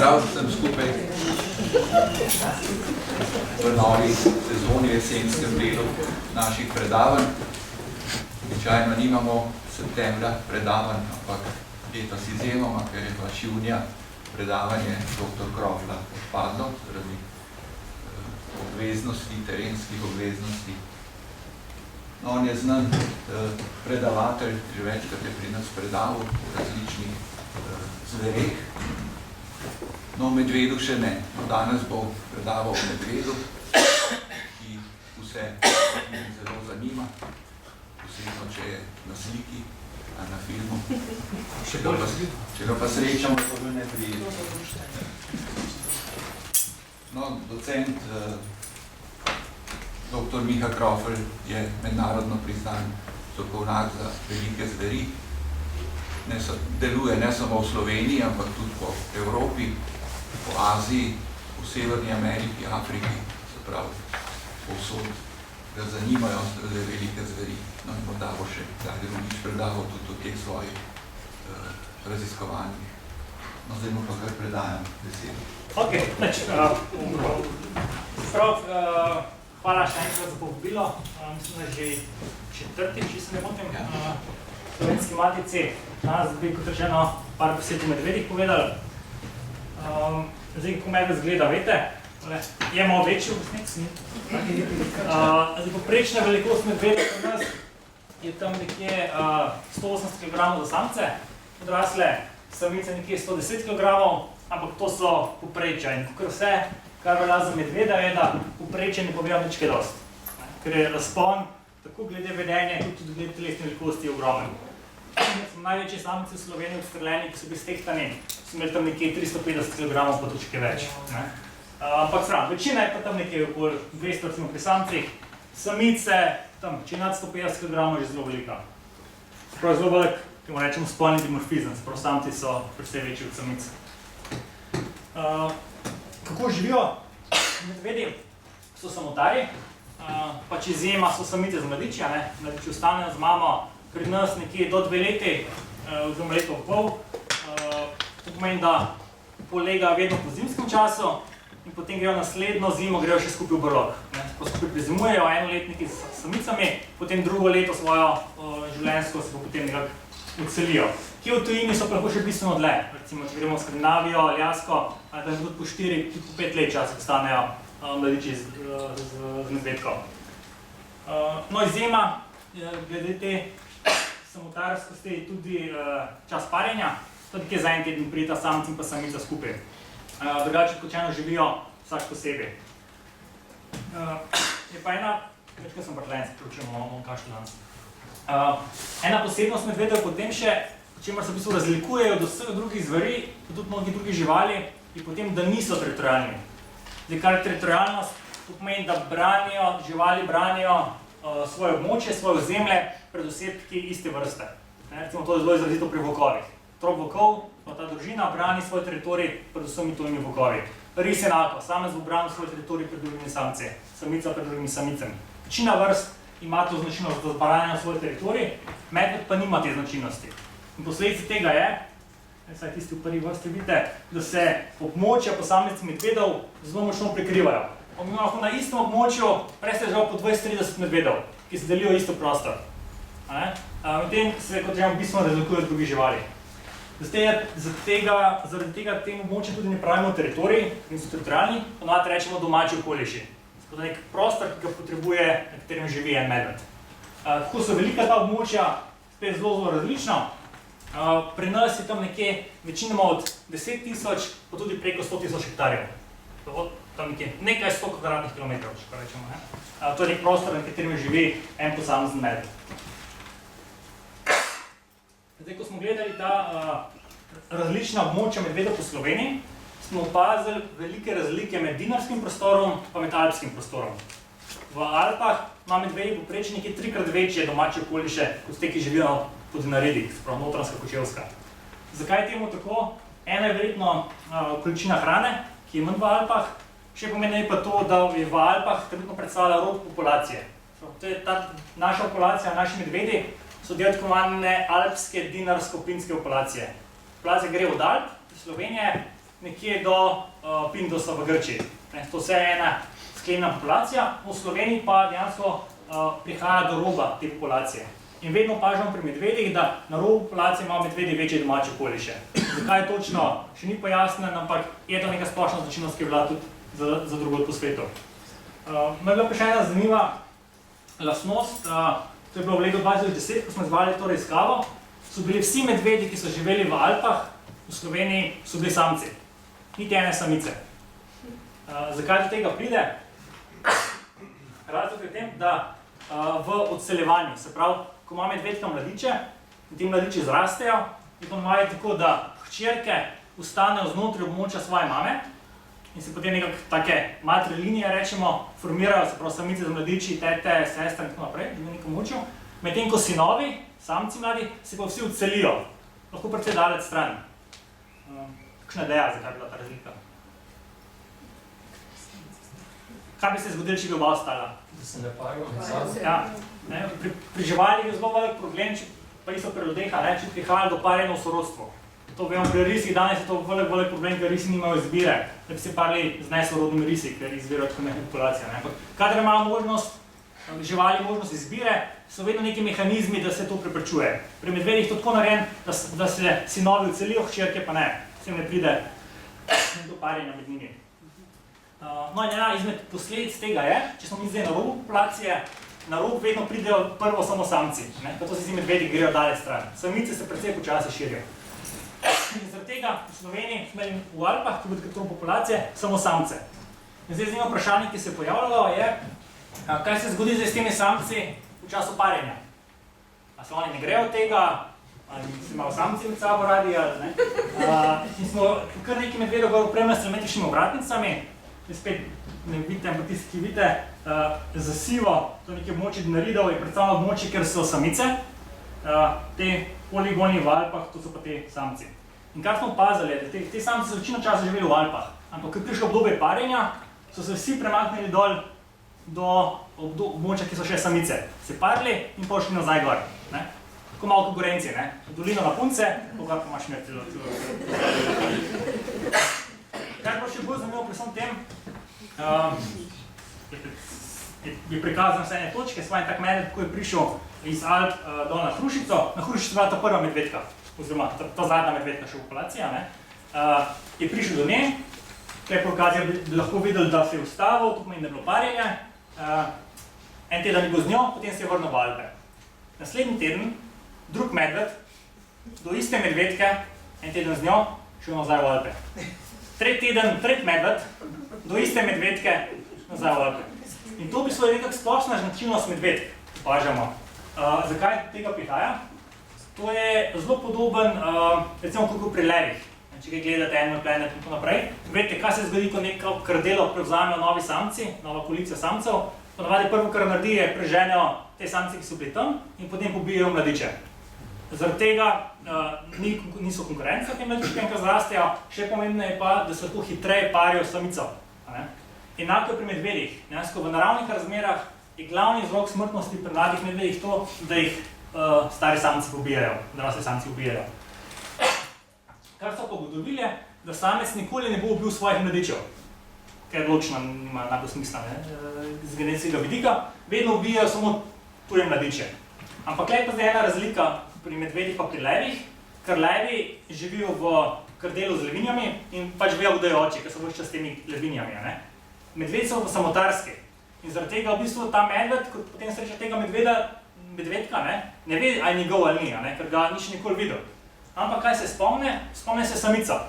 pozdrav vsem skupaj v novi sezoni jesenskem delu naših predavanj. Običajno nimamo septembra predavanj, ampak letos izjemoma, ker je pač junija predavanje dr. Krofla odpadlo zaradi obveznosti, terenskih obveznosti. No, on je znan predavatelj, že večkrat je pri nas predaval v različnih zvereh. No, v medvedu še ne. No, danes bo predaval v medvedu, ki vse zelo zanima, posebno, če je na sliki ali na filmu. Če ga pa srečamo, to bo neprijetno. No, docent dr. Miha Krofl je mednarodno priznan strokovnjak za velike zveri. Deluje ne samo v Sloveniji, ampak tudi po Evropi, po Aziji, v Severni Ameriki, Afriki, se pravi, povsod ga zanimajo velike zveri. No, in morda bo še kdaj drugič predaval tudi v teh svojih raziskovanjih. No, zdaj mu pa kar predajam besedo. Ok, hvala še enkrat za povabilo. Mislim, da že četrtič, če se ne motim, Slovenski matici. Danes bi, kot rečeno, par besed o medvedih povedali. Zdaj, kako medved zgleda, veste, je malo večji v resnici. Zdaj, poprečna velikost medveda pri nas je tam nekje 180 kg za samce, odrasle samice nekje 110 kg, ampak to so poprečja. In kakor vse, kar velja za medveda, je, da poprečje ne povedal nič kaj dosti. Ker je razpon, tako glede vedenja, tudi glede telesne velikosti, je ogromen. Sem največji samice v Sloveniji odstreljeni, ki so bili stehtani, so imeli tam nekje 350 kg, pa tudi še več. Ampak večina je pa tam nekje okoli 200, recimo pri samcih. Samice, tam, če nad 150 kg, je že zelo velika. Sprav zelo velik, ki mu rečemo spolni dimorfizem, sprav samci so precej večji od samic. Kako živijo medvedi? So samotarji, pač izjema so samice z mladiči, mladiči ostanejo z mamo pri nas nekje do 2 leti, oziroma leto v pol. To pomeni, da polega vedno po zimskem času in potem grejo naslednjo zimo, grejo še skupaj v brlog. Skupaj prezimujejo enoletniki s samicami, potem drugo leto svojo življenjsko se potem nekako odselijo. Ki v tujini so lahko še bistveno dlje, recimo, če gremo v Skandinavijo, Aljasko, da tudi po 4, tudi po 5 let časa ostanejo mladiči z medvedko. No, izjema glede te samotarskosti je tudi čas parjenja, to nekje za en teden prijeta samec in pa samica skupaj. Drugače, kot rečeno, živijo vsak posebej. Je pa ena, večkrat sem partljen, sporočujemo kakšno danes. Ena posebnost medvedov potem še, v čemer se v bistvu razlikujejo do vseh drugih zveri, pa tudi mnogi drugih živali, je potem, da niso teritorialni. Zdaj, kar je teritorialnost, to pomeni, da živali branijo svoje območje, svoje ozemlje pred osebki iste vrste. Recimo, to je zelo izrazito pri volkovih. Trop volkov, ta družina brani svoj teritorij pred vsemi tujimi volkovi. Ris enako, samec bo branil svoj teritorij pred drugimi samci, samica pred drugimi samicami. Večina vrst ima to značilnost, da branjajo svoj teritorij, medved pa nima te značilnosti. In posledica tega je, saj tisti v prvi vrsti vidite, da se območja posameznih medvedov zelo močno prekrivajo. Imamo lahko na istem območju prestežal po 20-30 medvedov, ki se delijo isto prostor. Medtem se, kot rečemo, bistveno razlikujejo od drugih živali. Zaradi tega tem območjem tudi ne pravimo teritorij, ki so teritorialni, ponovadi rečemo domači okoliši. Tako da nek prostor, ki ga potrebuje, na katerem živi en medved. Kako so velika ta območja, spet zelo različno. Pri nas je tam nekje večinoma od 10 000, pa tudi preko 100 000 hektarjev. Tam nekaj 100 kvadratnih kilometrov, če pa rečemo. To je nek prostor, na katerem živi en posamezen medved. Zdaj, ko smo gledali ta različna območja medvedov po Sloveniji, smo opazili velike razlike med dinarskim prostorom pa med alpskim prostorom. V Alpah ima medvedi poprečje nekje 3-krat večje domače okoliše, kot te, ki živijo po Dinaridih, sprav Notranjska, Kočevska. Zakaj je temu tako? Ena je verjetno količina hrane, ki je manj v Alpah, še pomeni pa to, da je v Alpah trenutno predstavlja rob populacije. To je ta naša populacija, naši medvedi, so del tako imenovane alpske dinarsko-pinske populacije. Populacija gre od Alp, iz Slovenije, nekje do Pindosa v Grčiji. To vse je ena sklenjena populacija, v Sloveniji pa dejansko prihaja do roba te populacije. In vedno opažamo pri medvedih, da na robu populacije imajo medvedi večje domače okoliše. Zakaj točno, še ni pojasnjeno, ampak je to neka splošna značilnost, ki je bila tudi za drugod po svetu. Me je bila pa še ena zanimiva lastnost, to je bilo v letu 2010, ko smo izvali to raziskavo, so bili vsi medvedi, ki so živeli v Alpah, v Sloveniji, so bili samci. Niti ene samice. Zakaj do tega pride? Razlog je v tem, da v odseljevanju, se pravi, ko ima medvedka mladiče, in ti mladiči zrastejo, je to navaja tako, da hčerke ostanejo znotraj območja svoje mame in se potem nekako take matere linije, rečemo, formirajo, se pravi, samice z mladiči, tete, sestre in tako naprej, v nekem območju. Medtem ko sinovi, samci mladi, se pa vsi odselijo, lahko precej daleč stran. Kakšna ideja, zakaj je bila ta razlika? Kaj bi se zgodilo, če bi oba ostala? Da se ne parijo. Ja, pri živalih je zelo velik problem, pa isto pri ljudeh, če prihaja do parjenja v sorodstvo. To vemo pri risih, danes je to velik problem, ker risi nimajo izbire, da bi se parili z nesorodnimi risi, ker izbirajo tako nekaj populacija. Kadar imajo možnost, živali možnost izbire, so vedno neki mehanizmi, da se to preprečuje. Pri medvedih je to tako narejen, da se sinovi odselijo, hčerke pa ne. S tem ne pride do parjenja med njimi. No in ena izmed posledic tega je, če smo mi zdaj na robu populacije, na rob vedno pridejo prvo samo samci, pa to se zdi medvedi grejo daleč stran. Samice se precej počasi širijo. In zaradi tega v Sloveniji smo imeli v Alpah, tudi kot populacije, samo samce. In zdaj zanimivo vprašanje, ki se je pojavljalo, je, kaj se zgodi zdaj s temi samci v času parjenja. A se oni ne grejo od tega, ali se imajo samci med sabo radi, ali ne. In smo kar nekaj medvedov gor opremljali s hermetičnimi ovratnicami. Spet ne vidite, ampak tisti, ki vidite, za sivo, to nekaj območje dinaridov je predstavljeno območje, kjer so samice. Te poligoni v Alpah, to so pa te samci. In kar smo opazili, da te samci so večino časa živeli v Alpah, ampak ko je prišlo obdobje parjenja, so se vsi premaknili dol do območja, ki so še samice. Se parili in pošli nazaj gor. Tako malo konkurencije, dolino na punce, koga pa imaš imeti Kar pa še bolj zanimivo pri vsem tem, je prikazano vse ene točke, sva en tak medved, ko je prišel iz Alp dol na Hrušico. Na Hrušico je bila ta prva medvedka, oziroma ta zadnja medvedka še populacija, je prišel do nje, kaj pokazal, bi lahko videli, da se je ustavil, to pomeni, da je bilo parjenje. En teden je bil z njo, potem se je vrnil v Alpe. Naslednji teden, drug medved, do iste medvedke, en teden z njo, šel nazaj v Alpe. Tretji teden, tretji medved, do iste medvedke, nazaj v Alpe. In to bi bilo nekako splošna značilnost medvedk, opažamo. Zakaj tega prihaja? To je zelo podoben, recimo kako pri levih. Če kaj gledate Animal Planet in tako naprej, vedete, kaj se zgodi, ko neko krdelo prevzamejo novi samci, nova koalicija samcev. Ponavadi prvo, kar naredi, je preženejo te samce, ki so bili tam, in potem pobijajo mladiče. Zaradi tega niso konkurence te mladičke, enkrat zrastejo, še pomembneje pa, da se lahko hitreje parijo s samico. Enako je pri medvedih. V naravnih razmerah je glavni vzrok smrtnosti pri mladih medvedih to, da jih stari samci pobijajo, odrasli samci pobijajo. Kar so pa ugotovili, da samec nikoli ne bo ubil svojih mladičev, ker ločno nima enako smisla z genetskega vidika, vedno ubijajo samo tuje mladiče. Ampak je pa zdaj ena razlika pri medvedih pa pri levih, ker levi živijo v krdelu z levinjami in pač vejo, kdo je oči, ker so ves čas s temi levinjami. Medvedi so pa samotarski in zaradi tega v bistvu ta medved, kot potem sreča tega medvedka, ne ve, ali je njegov ali ni, ker ga ni še nikoli videl. Ampak kaj se spomne? Spomne se samica.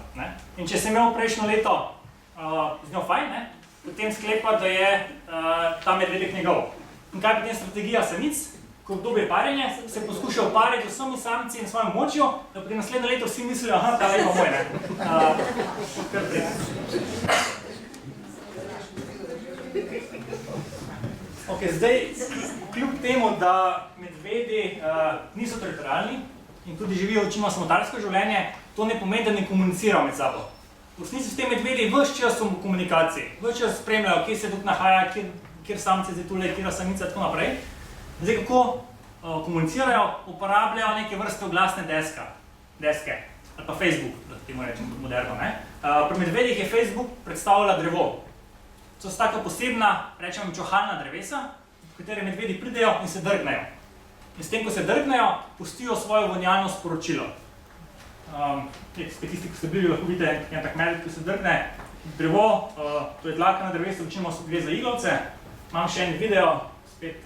In če se imel prejšnjo leto z njo fajn, potem sklepa, da je ta medvedek njegov. In kaj je potem strategija samic? Ko obdobje parjenja, se poskušajo pariti z vsemi samci na svojem območju, da potem naslednje leto vsi mislijo, aha, ta je pa moj, Kar prej. Zdaj, kljub temu, da medvedi niso teritorialni in tudi živijo večinoma samotarsko življenje, to ne pomeni, da ne komunicirajo med sabo. V resnici s tem medvedi ves čas so v komunikaciji, ves čas spremljajo, kje se tukaj nahaja, kjer samci zdaj tule, kjer samica in tako naprej. Zdaj, kako komunicirajo, uporabljajo neke vrste oglasne deske, ali pa Facebook, da temu rečem moderno, Pri medvedih je Facebook predstavljala drevo. To so taka posebna, rečemo, čohalna drevesa, v katere medvedi pridejo in se drgnejo. In s tem, ko se drgnejo, pustijo svojo vonjalno sporočilo. Spet tisti, ko ste bili, lahko vidite en tak medved, ki se drgne drevo, to je dlaka na drevesu, večinoma so gre za iglavce. Imam še en video, spet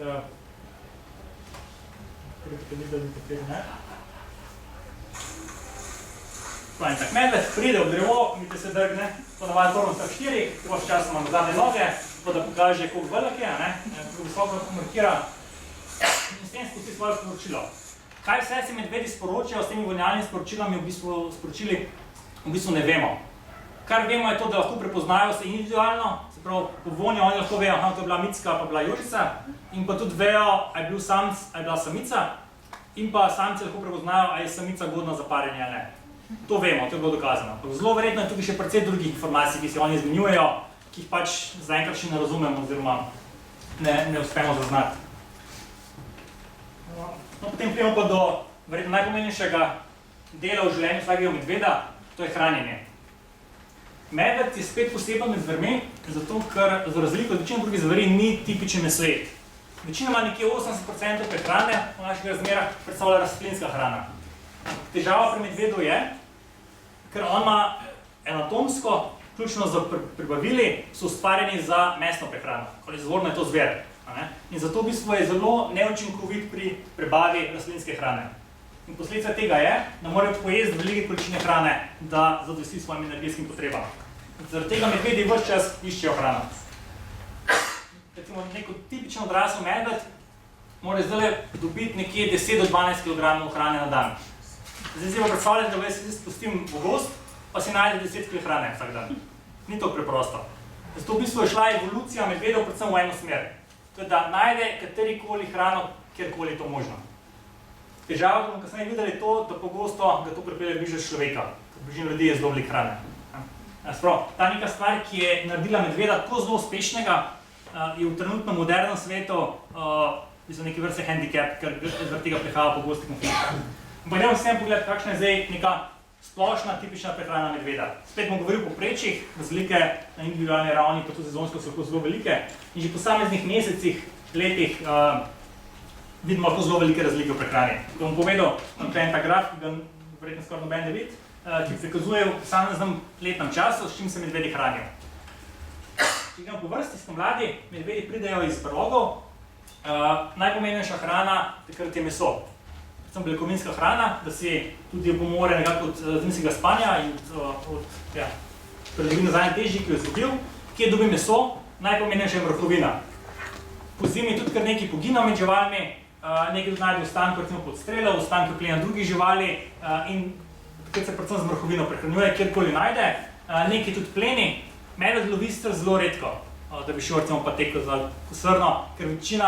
en tak medved, pride v drevo, vidite se drgne, ponavadi torom tak 4, tako še čas imam zadnje noge, tako da pokaže, koliko velik je, kako visoko markira in s tem spusti svoje sporočilo. Kaj vse se medvedi sporočajo s temi vonjalnimi sporočilami, v bistvu ne vemo. Kar vemo je to, da lahko prepoznajo se individualno, se pravi, po vonju oni lahko vejo, to je bila micka pa bila jožica, in pa tudi vejo, a je bil samc, a je bila samica, in pa samci lahko prepoznajo, a je samica godna za parjenje ali ne. To vemo, to je bilo dokazano. Zelo verjetno je tudi še precej drugih informacij, ki se oni izmenjujejo, ki jih pač zaenkrat še ne razumemo oziroma ne uspemo zaznati. No, potem prijemo pa do verjetno najpomembnejšega dela v življenju vsakega medveda, to je hranjenje. Medved je spet poseben med zvermi, zato ker za razliko od večine drugih zveri ni tipičen mesojed. Večina ima nekje 80% prehrane v naših razmerah predstavlja rastlinska hrana. Težava pri medvedu je, ker on ima anatomsko, ključno za prebavili, so ustvarjeni za mesno prehrano, ali izvorno je to zver. In zato v bistvu je zelo neučinkovit pri prebavi rastlinske hrane. In posledica tega je, da morajo pojesti velike količine hrane, da zadosti svojim energijskim potrebam. Zaradi tega medvedi ves čas iščejo hrano. Recimo, neko tipično odrasel medved mora zdaj dobiti nekje 10 do 12 kg hrane na dan. Zdaj si pa predstavljate, da se spustim v gozd, pa si najde 10 kg hrane vsak dan. Ni to preprosto. Zato v bistvu je šla evolucija medvedov predvsem v eno smer. To je, da najde katerikoli hrano, kjerkoli je to možno. Težava, ko bomo kasneje videli to, da pogosto ga to pripelje bliže človeka, ker bližino ljudi je zelo veliko hrane. Ta neka stvar, ki je naredila medveda tako zelo uspešnega, je v trenutno modernem svetu neki vrste handicap, ker zaradi tega prihaja pogosti konflikt. Pojdemo vsem pogledati, kakšna je zdaj neka splošna, tipična prehrana medveda. Spet bom govoril o povprečjih, razlike na individualni ravni, pa tudi sezonsko so lahko zelo velike. In že po posameznih mesecih, letih vidimo lahko zelo velike razlike v prehrani. Ko bom povedal, tukaj en ta graf, ki ga verjetno skoraj noben ne vidi, ki prikazuje v posameznem letnem času, s čim se medvedi hranijo. Če gremo po vrsti, spomladi, medvedi pridejo iz prologov. Najpomembnejša hrana takrat je meso. Predvsem beljakovinska hrana, da si tudi pomore nekako od zimskega spanja in od dobi nazaj težji, ki jo izgubil. Kje dobi meso? Najpomembnejša je mrhovina. Po zimi tudi kar nekaj pogina med živalmi, nekaj tudi najde ostanke, recimo podstrelov, ostanke oklena drugih živali in takrat se predvsem z mrhovino prehranjuje, kjerkoli najde. Nekaj tudi pleni. Medved lovi str zelo redko, da bi šel recimo pa tekel za srno, ker večina,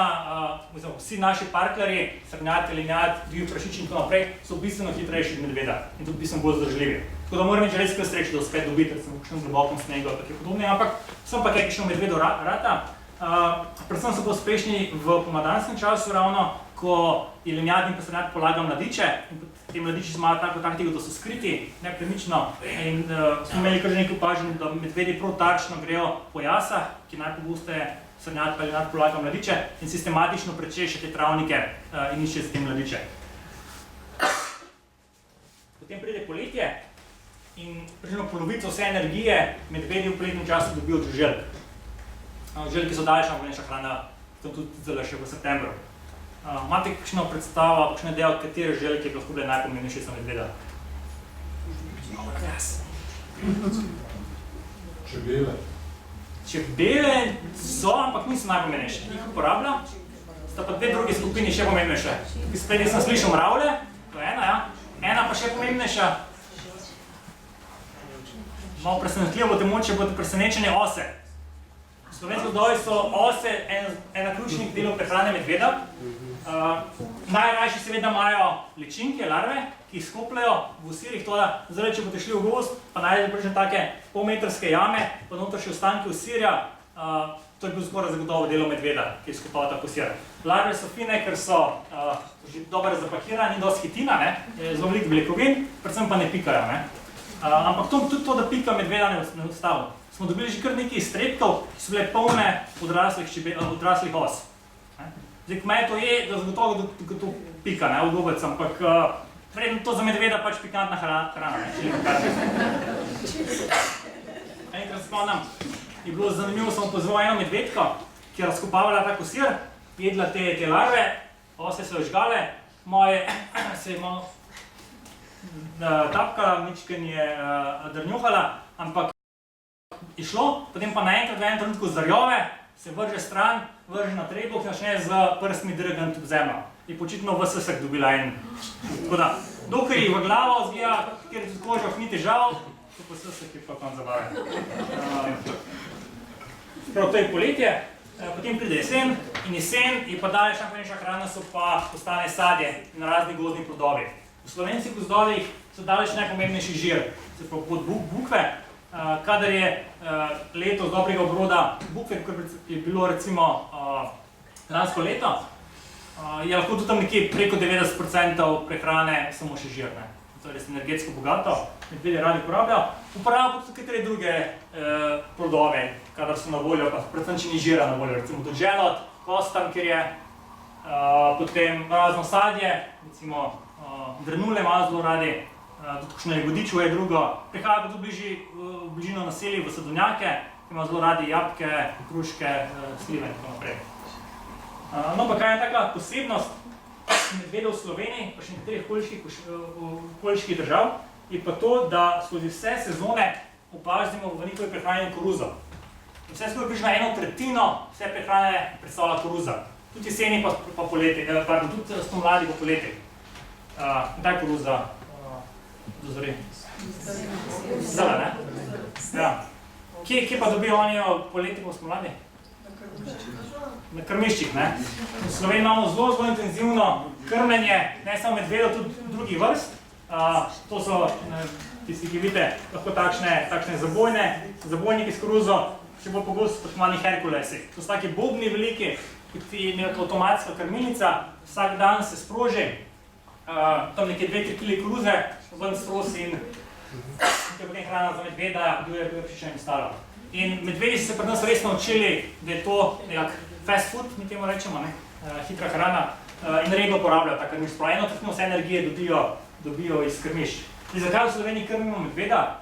vsi naši parklerji, srnjad, jelenjad, divji prašiči in tako naprej, so bistveno hitrejši od medveda in tudi bistveno bolj zdržljivi. Tako da moram imeti res kar srečo, da spet dobiti, recimo v kakšnem globokem snegu ali kaj podobne, ampak sem pa kaj, ki še v medvedu rata. Predvsem so pa uspešni v pomladanskem času ravno, ko jelenjad in pa srnjad polaga mladiče in te mladiči so malo tako taktiko, da so skriti, nepremično in smo imeli kar že nekaj opažen, da medvedi prav tarčno grejo po jasah, ki najpogosteje srnjad pa jelenjad polaga mladiče in sistematično prečeše te travnike in išče te mladiče. Potem pride poletje in približno polovico vse energije medvedi v poletnem času dobijo od žuželk. Žuželki so daljša, pomembnejša hrana, tudi zelo še v septembru. Imate kakšno predstavo, kakšno idejo, katere žuželke bi lahko bile najpomembnejše za medveda? Čebele. Čebele so, ampak niso najpomembnejše. Jih uporabljam. Sta pa dve druge skupini še pomembnejše. Spet sem slišal mravlje, to je ena, ja. Ena pa še pomembnejša. Malo presenetljivo bote moče, bote presenečeni ose. V slovenski godovi so ose ena ključnih delov prehrane medveda. Najrajši seveda imajo ličinke, larve, ki jih skopljajo v osirih, toda zdaj, če boste šli v gozd, pa najdete približno take polmetrske jame, pa noter še ostanki osirja, to je bil skoraj zagotovo delo medveda, ki je skopal tako osir. Larve so fine, ker so že dobro zapakirane, ni dosti hitina, zelo veliko beljakovin, predvsem pa ne pikajo. Ampak tudi to, da pika medveda ne ustavi. Smo dobili že kar nekaj iztrebkov, ki so bile polne odraslih os. Zdaj, kmeto je, da zagotovo to pika, ne, v gobec, ampak verjetno to za medveda pač pikantna hrana, ne, če nekaj enkrat spomnim, je bilo zanimivo, sem opazil eno medvedko, ki je razkopavala tako sir, jedla te larve, ose so jo žgale, moje se je malo tapkala, ničken je drnjuhala, ampak je šlo, potem pa naenkrat v enem trenutku zarjove, se vrže stran, vrže na trebuh, začne z prstmi drgati v zemljo. Je počitno v sesek dobila en. Tako da, dokaj ji v glavo zgleda, kjer je kožah ni težav, to pa sesek je pa konc zabave. Prav, to je poletje, potem pride jesen in jesen je pa daleč najpomembnejša hrana so pa postane sadje in razni gozdni plodovi. V slovenskih gozdovih so daleč najpomembnejši žir, se pa pod bukve, kadar je leto z dobrega obroda bukve, kot je bilo recimo lansko leto, je lahko tudi tam nekje preko 90% prehrane samo še žir, ne. To je res energetsko bogato, medvedje radi uporabljajo. Uporabljajo pa tudi katere druge plodove, kadar so na voljo, pa predvsem če ni žira na voljo, recimo tudi želod, kostan, kjer je, potem razno sadje, recimo granule imajo zelo radi, tudi kakšno jagodičevo je drugo. Prihajajo pa tudi v bližino naselij, v sadovnjake, ki imajo zelo radi jabolke, kruške, slive in tako naprej. No pa kaj je taka posebnost medvedov v Sloveniji, pa še nekaterih okoliških držav, je pa to, da skozi vse sezone opazimo v njihovi prehrani koruzo. Vse skupaj približno 1/3 vse prehrane predstavlja koruza. Tudi jeseni pa poleti, pardon, tudi spomladi pa poleti. Kdaj koruza dozori? Zdaj, ne? Ja. Kje pa dobijo oni poleti pa spomladi? Na krmiščih, ne? V Sloveniji imamo zelo intenzivno krmljenje, ne samo medvedov, tudi drugih vrst. To so, tisti, ki vidite, lahko takšne zabojniki s koruzo, še bolj pogosto tako imenovani herkulesi. To so taki bobni veliki, kot je neka avtomatska krmilnica, vsak dan se sproži, tam nekje 2-3 kg koruze, ven strosi in je potem hrana za medveda, divja pšiča in ostalo. In medvedi so se pri nas res naučili, da je to nekak fast food, mi temu rečemo, ne, hitra hrana, in redno uporabljajo ta krmišč. Prav 1/3 vse energije dobijo iz krmišč. Zakaj v Sloveniji krmimo medveda?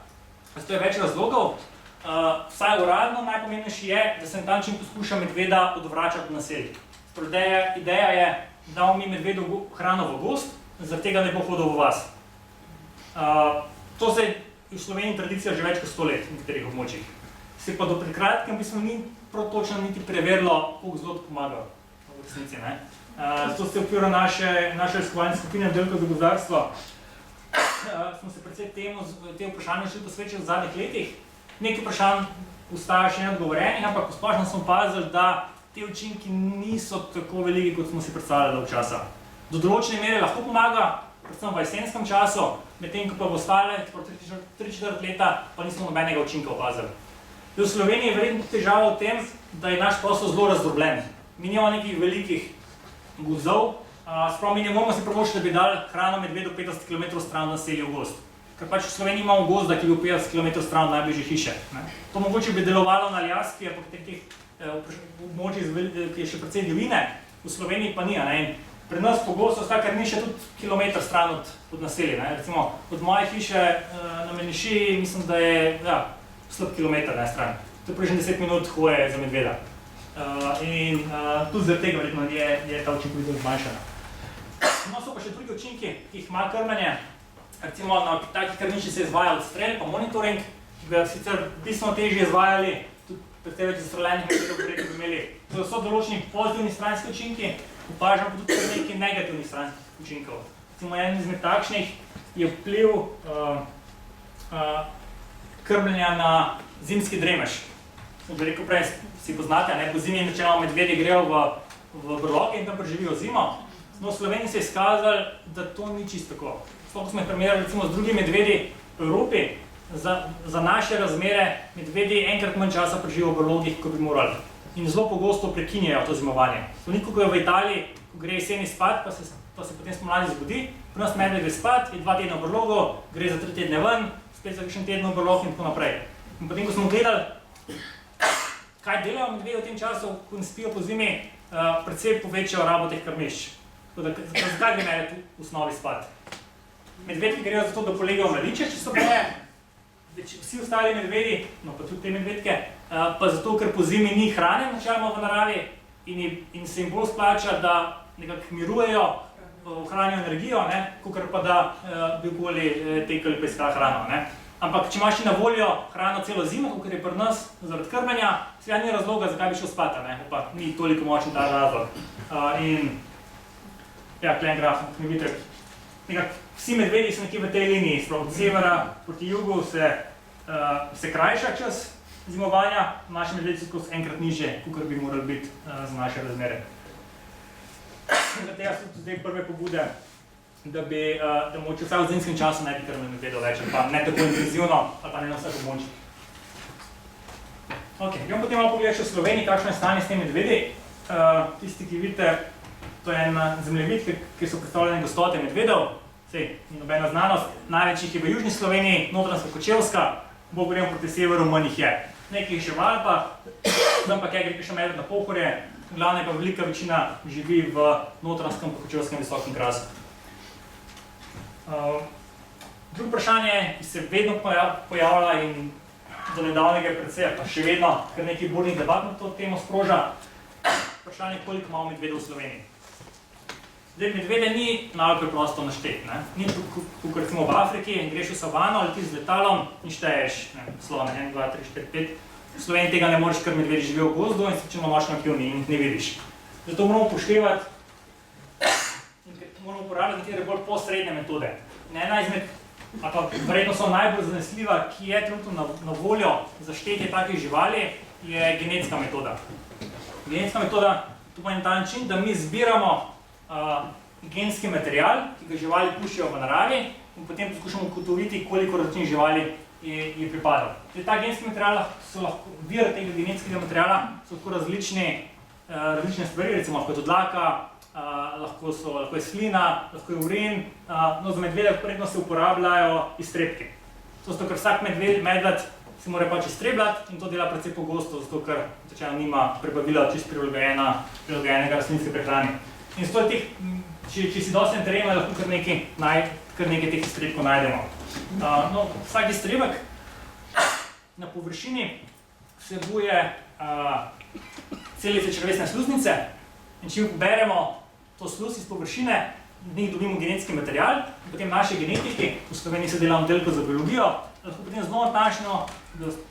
To je več razlogov. Vsaj uradno najpomembnejši je, da se na ta način poskuša medveda odvračati v naselje. Ideja je, da damo mi medvedu hrano v gozd, zaradi tega ne bo hodil v vas. To se je v Sloveniji tradicija že več kot 100 let v nekaterih območjih. Se pa do pred kratkem ni prav točno niti preverilo, koliko zelo pomagajo v resnici, ne. Zato se v okviru naše raziskovalne skupine Oddelka za gozdarstvo smo se predvsej te vprašanje šli posvečali v zadnjih letih. Nekaj vprašanj ostaja še neodgovorenih, ampak posplošno smo opazili, da te učinki niso tako veliki, kot smo si predstavljali dolgo časa. Do določene mere lahko pomaga, predvsem v jesenskem času, medtem ko pa v ostale 3-4 leta pa nismo nobenega učinka opazili. V Sloveniji je verjetno težava v tem, da je naš prostor zelo razdrobljen. Mi nimamo nekih velikih gozdov, sprav mi ne moramo si privoščiti, da bi dali hrano medvedu 50 km stran naselje v gozd. Ker pač v Sloveniji imamo gozda, ki je bil 50 km stran od najbližje hiše. To mogoče bi delovalo na Aljaski, ali pa nekih območjih, ki je še precej divjine, v Sloveniji pa ni. Pri nas pogosto sta krmišča tudi kilometer stran od naselja. Recimo od moje hiše na Menišiji mislim, da je slab kilometer stran. To je približno 10 minut hoje za medveda. In tudi zaradi tega verjetno je ta učinkovitost zmanjšana. No, so pa še drugi učinki, ki jih ima krmljenje. Recimo na takih krmiščih se izvaja odstrel pa monitoring, ki bi sicer bistveno težje izvajali, tudi predvsej več zastreljenih medvedov, ki bi imeli. To so določeni pozitivni stranski učinki, opažamo pa tudi nekaj negativnih stranskih učinkov. Recimo en izmed takšnih je vpliv krmljenja na zimski dremež. Sem že rekel prej, si poznate, po zimi načeloma medvedje grejo v brloge in tam preživijo zimo. No, v Sloveniji se je izkazalo, da to ni čisto tako. Sploh smo jih primerjali recimo z drugimi medvedji v Evropi, za naše razmere medvedji enkrat manj časa preživijo v brlogih, kot bi morali. In zelo pogosto prekinjajo to zimovanje. Veliko, ko je v Italiji, ko gre jeseni spat, pa se potem spomladi zgodi, pri nas medved gre spat, je 2 tedna v brlogu, gre za 3 tedne ven, spet za kakšen teden obrlog in tako naprej. In potem, ko smo gledali, kaj delajo medvedi v tem času, ko ne spijo po zimi, predvsej povečajo rabo teh krmišč. Zakaj gre medved v osnovi spat? Medvedki grejo zato, da polegajo mladiče, če so boje, vsi ostali medvedi, no pa tudi te medvedke, pa zato, ker po zimi ni hrane načeloma v naravi in se jim bolj splača, da nekako mirujejo, ohranijo energijo, kakor pa da bi okoli tekali pa iskali hrano. Ampak, če imaš na voljo hrano celo zimo, kakor je pri nas zaradi krmanja, seveda ni razloga, zakaj bi šel spati, pa ni toliko močen ta razlog. In ja, tukaj en graf, ne vidite, vsi medvedi so nekje v tej liniji, od severa proti jugu se krajša čas zimovanja, naši medvedi so skozi enkrat nižje, kakor bi morali biti za naše razmere. Zaradi tega so tudi zdaj prve pobude, da mogoče vsaj v zimskem času ne bi krmili medvedov več, pa ne tako intenzivno, ali pa ne na vseh območjih. Ok, gremo potem malo pogledati še v Sloveniji, kakšno je stanje s tem medvedi. Tisti, ki vidite, to je en zemljevid, kjer so predstavljene gostote medvedov, sej, ni nobena znanost, največ jih je v južni Sloveniji, Notranjska, Kočevska, bolj gremo proti severu, manj jih je. Nekaj jih še v Alpah, tam pa kaj gre še medved na Pohorje, glavna pa velika večina živi v Notranjskem in Kočevskem visokem krasu. Drugo vprašanje, ki se vedno pojavlja in do nedavnega predvsej, pa še vedno kar nekaj burnih debat na to temo sproža, vprašanje, koliko imamo medvedov v Sloveniji. Zdaj, medvede ni najbolj preprosto našteti, ni tukaj recimo v Afriki, greš v savano, letiš z letalom in šteješ slone, 1, 2, 3, 4, 5. V Sloveniji tega ne moreš, ker medvedi živijo v gozdu in se če imaš na kljuni in jih ne vidiš. Zato moramo upoštevati in moramo uporabljati nekatere bolj posredne metode. Ena izmed, ali pa verjetno so najbolj zanesljiva, ki je trenutno na voljo za štetje takih živali, je genetska metoda. Genetska metoda, to pomeni na ta način, da mi zbiramo genski material, ki ga živali puščajo v naravi in potem poskušamo ugotoviti, koliko različnih živali je pripadal. Ta genski material so lahko, vir tega genetskega materiala so lahko različne stvari, recimo lahko je dlaka, lahko je slina, lahko je urin, no za medvede predno se uporabljajo iztrebki. To zato, ker vsak medved se mora pač iztrebljati in to dela precej pogosto, zato ker nima prebavila čist prilagojenega rastlinske prehrane. In zato teh, če si dosti na terenu, lahko kar nekaj teh iztrebkov najdemo. No, vsak iztrebek na površini vsebuje celice črevesne sluznice in če mi poberemo to sluz iz površine, v njih dobimo genetski material in potem naši genetiki, v Sloveniji se dela oddelku za biologijo, lahko potem zelo natančno,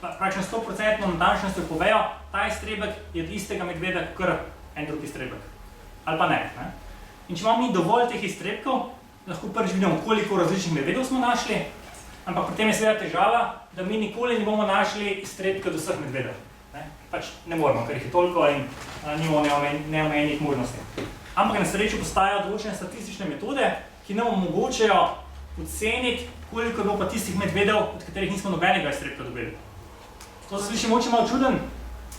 praktično 100% natančnostjo povejo, ta iztrebek je od istega medveda kar en drug iztrebek. Ali pa ne. In če imamo mi dovolj teh iztrebkov, lahko prvič vidimo, koliko različnih medvedov smo našli, ampak pri tem je seveda težava, da mi nikoli ne bomo našli iztrebke od vseh medvedov. Pač ne moramo, ker jih je toliko in nimamo neomejenih možnosti. Ampak na srečo postajajo določene statistične metode, ki nam omogočajo oceniti, koliko je bilo pa tistih medvedov, od katerih nismo nobenega iztrebka dobili. To se sliši mogoče malo čuden,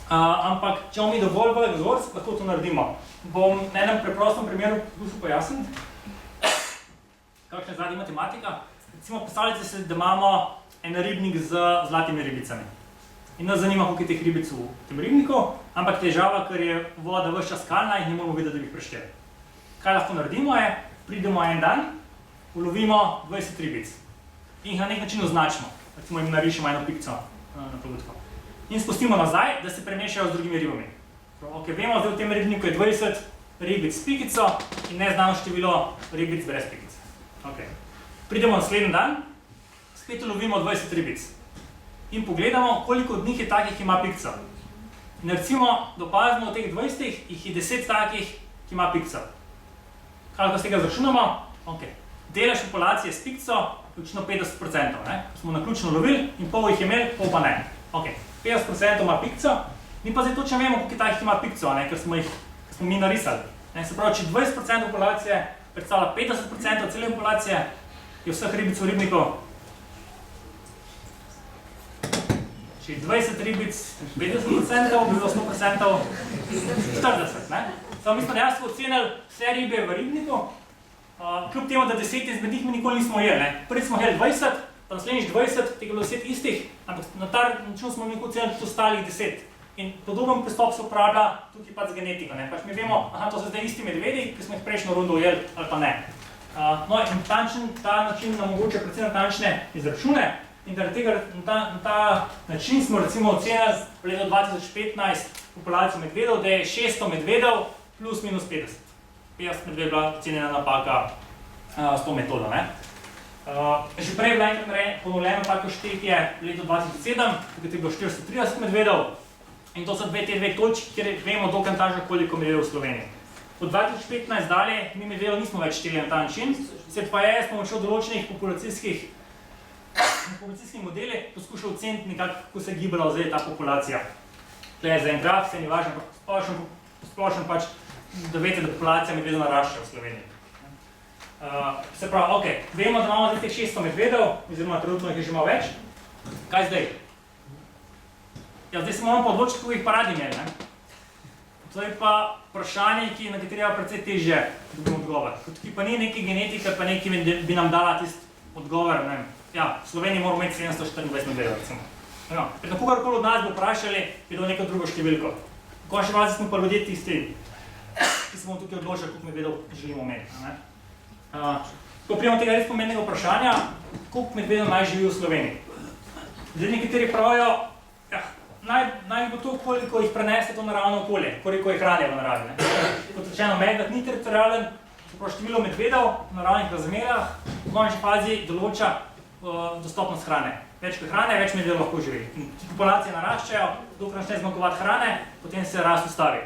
ampak če imamo mi dovolj velik vzorec, lahko to naredimo. Bom na enem preprostem primeru poskusil pojasniti, kakšna je zadnja matematika. Recimo, predstavljajte se, da imamo en ribnik z zlatimi ribicami. In nas zanima, koliko je teh ribic v tem ribniku, ampak težava, ker je voda ves čas kalna in ne moramo videti, da bi jih prešteli. Kaj lahko naredimo je, pridemo en dan, ulovimo 20 ribic in jih na nek način označimo. Recimo jim narišemo eno pikco na plodotko. In spustimo nazaj, da se premešajo z drugimi ribami. Ok, vemo, da v tem ribniku je 20 ribic s pikico in neznano število ribic brez pikice. Ok. Pridemo naslednji dan, spet ulovimo 20 ribic in pogledamo, koliko od njih je takih, ki ima pikico. In recimo, da opazimo od teh 20, jih je 10 takih, ki ima pikico. Kaj lahko z tega zračunamo? Ok. Delež populacije s pikico je očitno 50%, smo naključno lovili in pol jih je imeli, pol pa ne. Ok. 50% ima pikico, mi pa zdaj točno vemo, koliko je takih ima pikico, ker smo mi narisali. Se pravi, če 20% populacije predstavlja 50% cele populacije, je vseh ribic v ribniku. Če je 20 ribic 50%, bi bilo 100% 40%. Samo mi smo dejansko ocenili vse ribe v ribniku, kljub temu, da 10 izmed njih mi nikoli nismo jeli. Prvi smo jeli 20, pa naslednjič 20, tega je bilo 10 istih, ampak na ta način smo mi ocenili tudi ostalih 10. In podoben pristop se uporablja tukaj pač z genetiko, ne. Pač mi vemo, aha, to so zdaj isti medvedi, ki smo jih prejšnjo rundo ujeli ali pa ne. No, in ta način nam omogoča predvsem natančne izračune in da na ta način smo recimo ocenili v letu 2015 populacijo medvedov, da je 600 medvedov plus minus 50. 50 medvedov je bila ocenjena napaka s to metodo, ne. Že prej je bila enkrat ponovljeno tako štetje v letu 2007, tukaj je bilo 430 medvedov in to so te dve točki, kjer vemo dokantažno, koliko medvedov v Sloveniji. Od 2015 dalje mi medvedov nismo več šteli na ta način, se pa je s pomočjo določenih populacijskih modelih poskušal oceniti nekako, kako se je gibala zdaj ta populacija. Tukaj je za en graf, se ni važno, splošno pač, da veste, da populacija medvedov narašča v Sloveniji. Se pravi, ok, vemo, da imamo zdaj 600 medvedov, oziroma trenutno jih je že malo več. Kaj zdaj? Ja, zdaj se moramo pa odločiti, kako jih pa radi imeli, ne? To je pa vprašanje, na katerega precej težje dobimo odgovor. Tukaj pa ni neke genetike, pa nekaj bi nam dala tisti odgovor, ne vem. Ja, v Sloveniji moramo imeti 724 medvedov, recimo. No, pred kogarkoli od nas bo vprašali, bi dal neko drugo številko. V končni fazi smo pa ljudje tisti, ki se bomo tukaj odločili, koliko medvedov želimo imeti, ne? Ko prijemo tega res pomembnega vprašanja, koliko medvedov naj živi v Sloveniji. Zdaj nekateri pravijo, naj bo to, koliko jih prenese to naravno okolje, koliko jih hranijo v naravi, ne. Kot rečeno, medved ni teritorialen, se pravi število medvedov v naravnih razmerah v končni fazi določa dostopnost hrane. Več kot hrane, več medvedov lahko živi. In populacije naraščajo, dokler začne zmanjkovati hrane, potem se rast ustavi.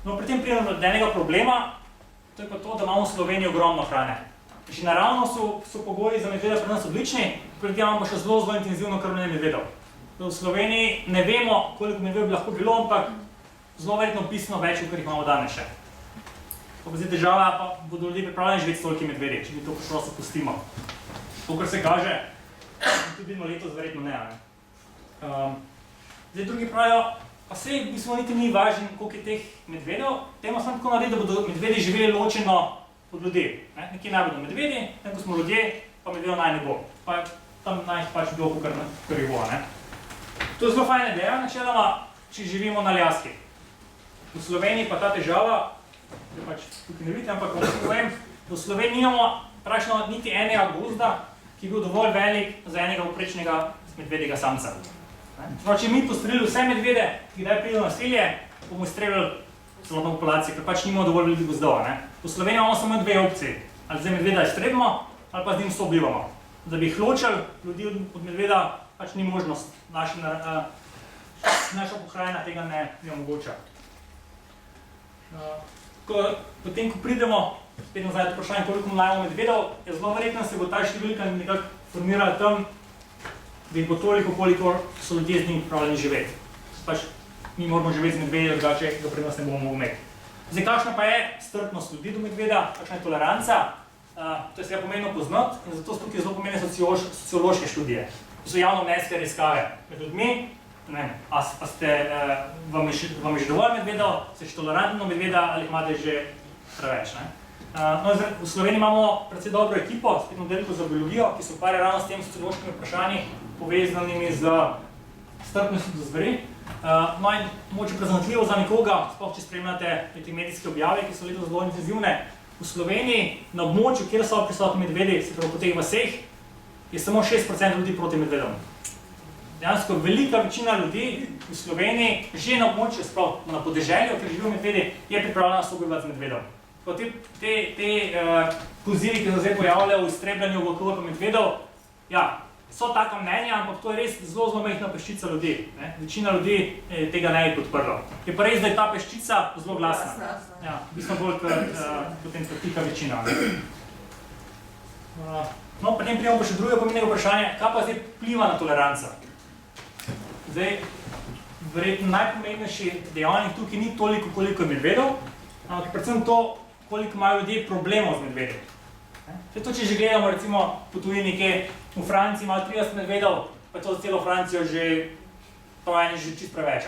No, pri tem pridemo do enega problema, to je pa to, da imamo v Sloveniji ogromno hrane. Že naravno so pogoji za medveda pri nas odlični, pri tem imamo še zelo intenzivno krmljenje medvedov. V Sloveniji ne vemo, koliko medvedov bi lahko bilo, ampak zelo verjetno bistveno več, kot jih imamo danes še. Pa zdaj država, pa bodo ljudje pripravljeni živeti s toliko medvedi, če mi to preprosto pustimo. Kakor se kaže, tudi vidimo letos verjetno ne. Zdaj drugi pravijo, pa sej v bistvu niti ni važno, koliko je teh medvedov, temo samo tako narediti, da bodo medvedi živeli ločeno od ljudi. Nekje naj bodo medvedi, ko smo ljudje, pa medvedov naj ne bo. Pa tam naj jih pač bilo, kar jih bo, ne. To je zelo fajna ideja, načeloma, če živimo na Aljaski. V Sloveniji pa ta težava, da pač tukaj ne vidite, ampak povem, da v Sloveniji nimamo praktično niti enega gozda, ki je bil dovolj velik za enega povprečnega medvedjega samca. Če mi postrelili vse medvede, ki kdaj pridejo na naselje, bomo izstreljali celotno populacijo, ker pač nimamo dovolj velikih gozdov. V Sloveniji imamo samo dve opciji, ali zdaj medveda izstrebimo, ali pa z njim sobivamo. Da bi jih ločili ljudi od medveda, pač ni možnost, naša pokrajina tega ne omogoča. Potem, ko pridemo, spet nazaj vprašanje, koliko imamo medvedov, je zelo verjetno, da se bo ta številka nekako formirala tam, da jih bo toliko, koliko so ljudje z njim pripravljeni živeti. Pač mi moramo živeti z medvedjem, drugače ga pri nas ne bomo mogli imeti. Zdaj, kakšna pa je strpnost ljudi do medveda, kakšna je toleranca, to je seveda pomembno poznati in zato so tukaj zelo pomembne sociološke študije. To so javnomnenjske raziskave med ljudmi, ne vem, vam je že dovolj medvedov, ste še tolerantni do medveda ali imate že preveč, ne? No, v Sloveniji imamo precej dobro ekipo, spet oddelku za biologijo, ki se ukvarja ravno s tem sociološkimi vprašanji, povezanimi z strpnostjo do zveri. No in mogoče preznatljivo za nekoga, sploh če spremljate te medijske objave, ki so letos zelo intenzivne, v Sloveniji, na območju, kjer so prisotni medvedi, se pravi po teh vaseh, je samo 6% ljudi proti medvedom. Dejansko velika večina ljudi v Sloveniji, že na območju, sploh na podeželju, kjer živijo medvedi, je pripravljena sobivati z medvedom. Te pozivi, ki se zdaj pojavljajo v iztrebljanju v okolju medvedov, ja, so taka mnenja, ampak to je res zelo majhna peščica ljudi. Večina ljudi tega ne bi podprlo. Je pa res, da je ta peščica zelo glasna. Ja, bistveno bolj potem tiha večina. No, potem prijemo pa še druge pomembnega vprašanja, kaj pa zdaj vpliva na toleranco? Zdaj, verjetno najpomembnejši dejavnik tukaj ni toliko, koliko je medvedov, ampak predvsem to, koliko imajo ljudje problemov z medvedi. To, če že gledamo, recimo, po tujini nekje v Franciji imajo 30 medvedov, pa je to za celo Francijo že čist preveč.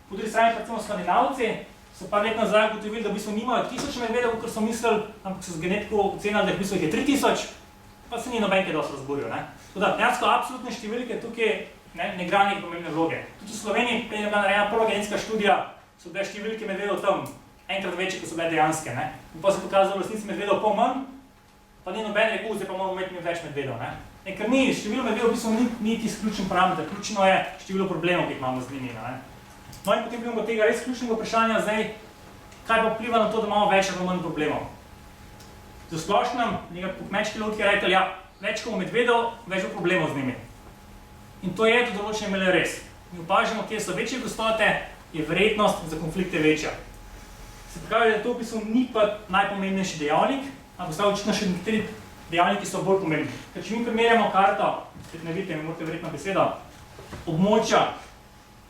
Po drugi strani, predvsem Skandinavci, so par let nazaj ugotovili, da v bistvu nimajo 1000 medvedov, kot so mislili, ampak so z genetiko ocenili, da v bistvu jih je 3000. pa se ni noben kaj dosti razburil. Tako da, dejansko absolutne številke tukaj ne igrajo neke pomembne vloge. Tudi v Sloveniji, prej je bila narejena prva genetska študija, so bile številke medvedov tam enkrat večje, kot so bile dejanske. In pa se je pokazalo v resnici medvedov pol manj, pa ni noben rekel, zdaj pa moramo imeti več medvedov. Ker ni, število medvedov v bistvu ni tisti ključen parameter, ključno je število problemov, ki jih imamo z njimi. No in potem pridemo do tega res ključnega vprašanja zdaj, kaj pa vpliva na to, da imamo več ali manj problemov. Za splošnem, nekaj po kmečki logiki je rekel, ja, več kot medvedov, več bo problemov z njimi. In to je do določene mere res. Mi opažamo, kjer so večje gostote, je verjetnost za konflikte večja. Se pravi, da to v bistvu ni pa najpomembnejši dejavnik, ampak sta očitno še nekateri dejavniki so bolj pomembni. Ker če mi primerjamo karto, spet ne vidite, mi morate verjetno besedo, območja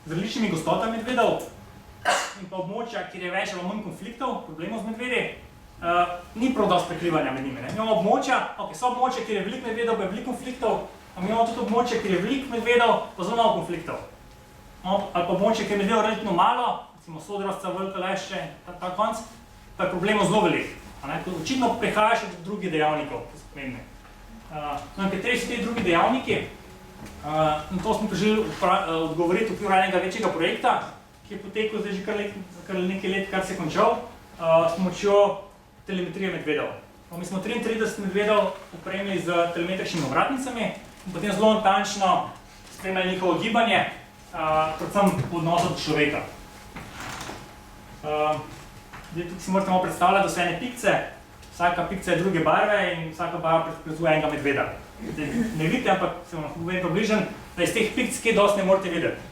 z različnimi gostotami medvedov in pa območja, kjer je več ali manj konfliktov, problemov z medvedi, ni prav dosti prekrivanja med njimi. Imamo območja, so območja, kjer je veliko medvedov, pa je veliko konfliktov, a mi imamo tudi območje, kjer je veliko medvedov, pa zelo malo konfliktov. Ali pa območje, kjer je medvedov relativno malo, recimo sodrosca, velika lešče, ta konc, pa je problemov zelo velik. Očitno prihaja še do drugih dejavnikov, ki so pomembni. No in kateri so te drugi dejavniki? Na to smo želeli odgovoriti v okviru enega večjega projekta, ki je potekel zdaj že kar nekaj let, kar se je končal, s pomočjo telemetrije medvedov. Mi smo 33 medvedov opremili z telemetričnimi ovratnicami in potem zelo natančno spremljali njihovo gibanje, predvsem v odnosu do človeka. Tukaj si morate malo predstavljati, da so ene pikce, vsaka pikca je druge barve in vsaka barva prikazuje enega medveda. Ne vidite, ampak se vam lahko povem približen, da iz teh pikc kaj dosti ne morate videti.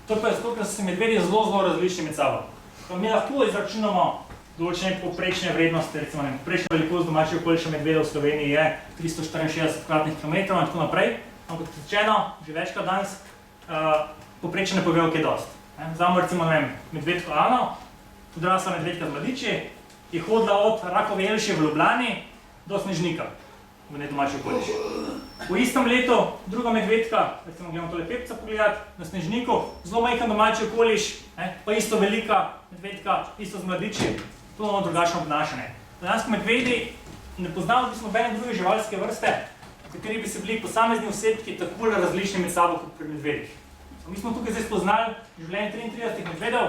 To pa je zato, ker so se medvedi zelo različni med sabo. Mi lahko izračunamo določene povprečne vrednosti, recimo povprečna velikost domačih okoliških medvedov v Sloveniji je 364 kvadratnih kilometrov in tako naprej, ampak kot rečeno, že večkrat danes, povprečno ne povejo kaj dosti. Vzamemo recimo, medvedko Ano, odrasla medvedka z mladiči, je hodila od Rakove Jelše v Ljubljani do Snežnika v nedomači okoliši. V istem letu druga medvedka, recimo gledamo tole Pepca pogledati, na Snežniku, zelo majhen domači okoliš, pa isto velika medvedka, isto z mladiči, to imamo drugačno obnašanje. Dejansko medvedi ne poznamo, da smo nobene druge živalske vrste, v kateri bi se bili posamezni osebki tako različni med sabo kot pri medvedih. Mi smo tukaj zdaj spoznali življenje 33 medvedov,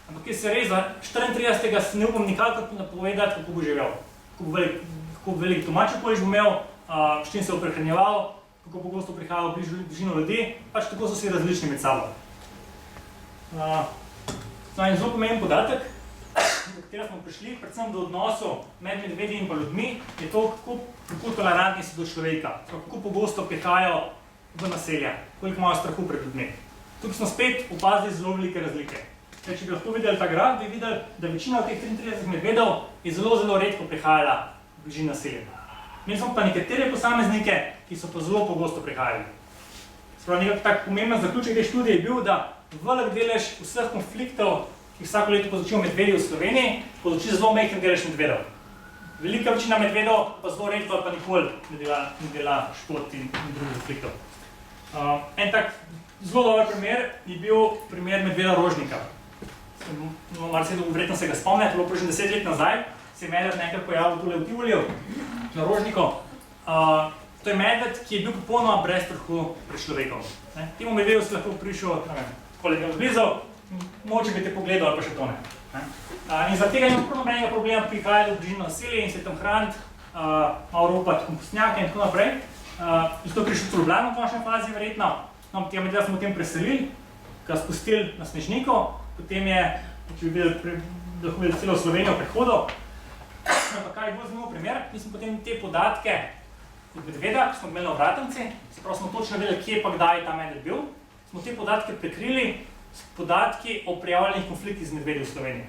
ampak jaz se res za 34. se ne upam nikakor napovedati, kako bo živel. Kako velik domači okoliš bo imel, s čim se bo prehranjeval, kako pogosto prihajal v bližino ljudi, pač tako so vsi različni med sabo. En zelo pomemben podatek, do katerega smo prišli, predvsem do odnosov med medvedi in pa ljudmi, je to, kako tolerantni so do človeka, kako pogosto prihajajo v naselja, koliko imajo strahu pred ljudmi. Tukaj smo spet opazili zelo velike razlike. Če bi lahko videli ta graf, bi videli, da večina teh 33 medvedov je zelo redko prihajala v bližini naselja. Imeli smo pa nekatere posameznike, ki so pa zelo pogosto prihajali. Nekako tak pomemben zaključek te študije je bil, da velik delež vseh konfliktov, ki vsako leto povzročijo medvedi v Sloveniji, povzroči zelo majhen delež medvedov. Velika večina medvedov pa zelo redko pa nikoli ne dela škod in drugih konfliktov. En tak zelo dober primer je bil primer medveda rožnika. Verjetno se ga spomnite, bilo že 10 let nazaj, se je medved nekaj pojavil tule v Tivoliju, na Rožniku. To je medved, ki je bil popolnoma brez strahu pred človekom. Temu medvedu si lahko prišel, kolega blizu, moče bi te pogledal ali pa še to ne. In zaradi tega imamo nobenega problema prihajati v bližino naselja in se tam hraniti, malo ropati kompostnjake in tako naprej. Zato prišel v Ljubljano v končni fazi verjetno. Tega medveda smo potem preselili, ga spustili na Snežniku, potem je, če bi lahko videli celo Slovenijo v prehodu. Kaj je bolj zanimiv primer, mi smo potem te podatke od medveda, ki smo imeli na ovratnici, se pravi smo točno vedeli, kje pa kdaj je ta medved bil, smo te podatke prekrili s podatki o prijavljenih konfliktih z medvedi v Sloveniji.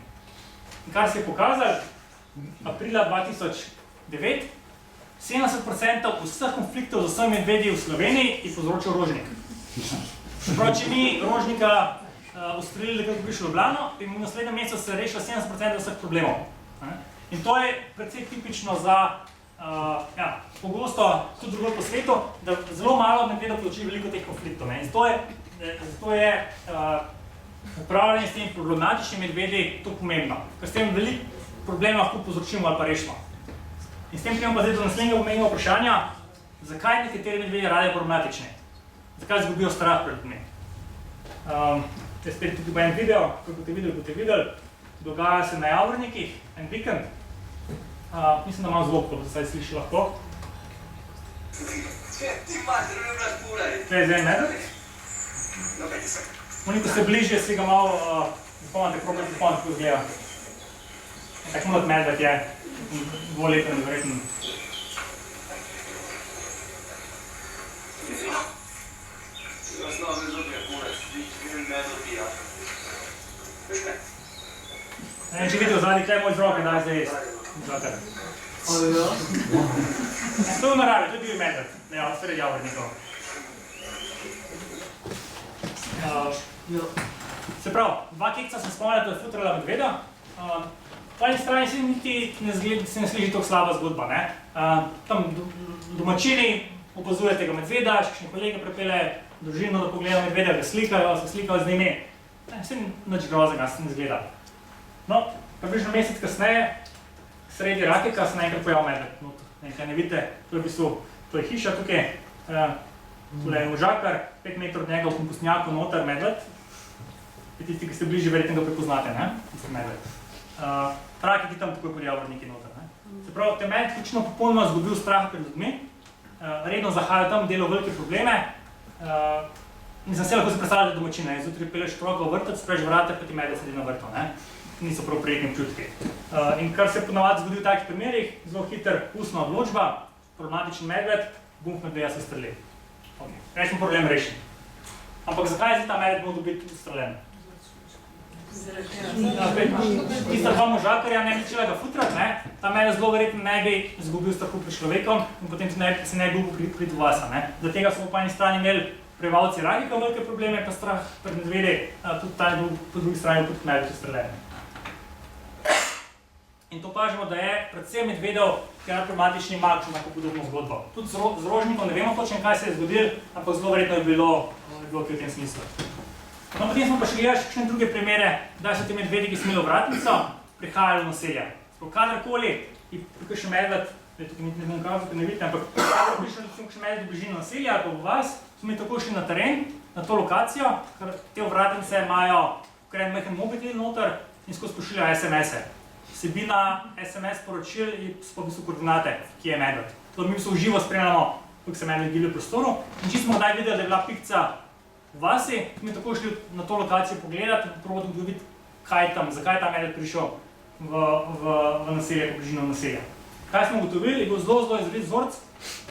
In kar se je pokazalo, aprila 2009, 70% vseh konfliktov z vsemi medvedi v Sloveniji je povzročil rožnik. Prav, če mi rožnika ustrelili, kako bi prišli v Ljubljano, in v naslednjem mesecu se rešilo 70% vseh problemov. In to je precej tipično za, pogosto tudi drugod po svetu, da zelo malo medvedov povzroči veliko teh konfliktov. In zato je upravljanje s temi problematičnimi medvedi to pomembno, ker s tem veliko problemov lahko povzročimo ali pa rešimo. In s tem prijemo pa zdaj do naslednjega pomembnega vprašanja, zakaj nekateri medvedje rade problematični? Zakaj izgubijo strah pred ljudmi? Te spet tukaj en video, kako boste videli, dogaja se na Javornikih, en vikend. Mislim, da malo zvok, da se sliši lahko. Tukaj je zdaj medved. Ko se bližje, si ga malo zapomnite, kako izgleda. Tako mlad medved je, dvoleten, verjetno. Če vidite vzadnji, kaj je moj vzrok, da je zdaj zlater. To je v naravi, to je bil medved, sred Javornikov. Se pravi, dva kekca sem spomnila, da je futrala medveda. Po eni strani se niti ne sliši tako slaba zgodba. Tam domačini opazujete ga medveda, še kakšne kolege pripelje družino, da pogledajo medveda, ga slikajo z njimi. Vse nič groznega se ne zgleda. No, približno mesec kasneje, sredi Rakeka se naenkrat pojavil medved. Nekaj ne vidite, to je hiša tukaj. Tule je možakar, 5 metrov od njega v kompostnjaku noter medved. Tisti, ki ste bližje, verjetno ga prepoznate, tisti medved. Rakek je tam takoj pod Javorniki noter. Se pravi, te medved točno popolnoma izgubil strah pred ljudmi, redno zahajajo tam, delajo velike probleme. Nisem se lahko si predstavljati domačine, zjutraj peleš otroka v vrtec, spreš vrate, pa ti medved sedi na vrtu. Niso prav prijetni občutki. In kar se ponavadi zgodi v takih primerih, zelo hiter ustna odločba, problematičen medved, gumb medveja se streli. Rečemo problem rešen. Ampak zakaj je zdaj ta medved moral biti streljen? Tista dva možakarja ne bi začela ga futrati, ta medved zelo verjetno ne bi izgubil strahu pred človekom in potem se ne bi bil priti v vasa. Zaradi tega smo po eni strani imeli prebivalci Rakeka velike probleme, pa strah pred medvedi, tudi ta je bil po drugi strani tudi medved streljen. In to kažemo, da je predvsem medvedov, ki je problematični ima kakšno podobno zgodbo. Tudi z rožnikom ne vemo točno, kaj se je zgodilo, ampak zelo verjetno je bilo v tem smislu. No, potem smo pa šli še kakšne druge primere, da so ti medvedi, ki smeli vratnico, prihajali v naselje. Kadarkoli je kakšen medved, tukaj ne bom kazal, ne vidite, ampak kadarkoli prišel kakšen medved v bližino naselja ali pa v vas, smo mi tako šli na teren, na to lokacijo, ker te vratnice imajo en majhen mobitel noter in skozi pošiljajo SMS-e. Vsebina SMS poročil in so koordinate, ki je medved. To mi v živo spremljamo, kako se medved giblje v prostoru. In če smo kdaj videli, da je bila pikca v vasi, mi tako šli na to lokacijo pogledati in probati ugotoviti, kaj je tam, zakaj je ta medved prišel v naselje, v bližino naselja. Kaj smo ugotovili, je bil zelo izvit vzorc,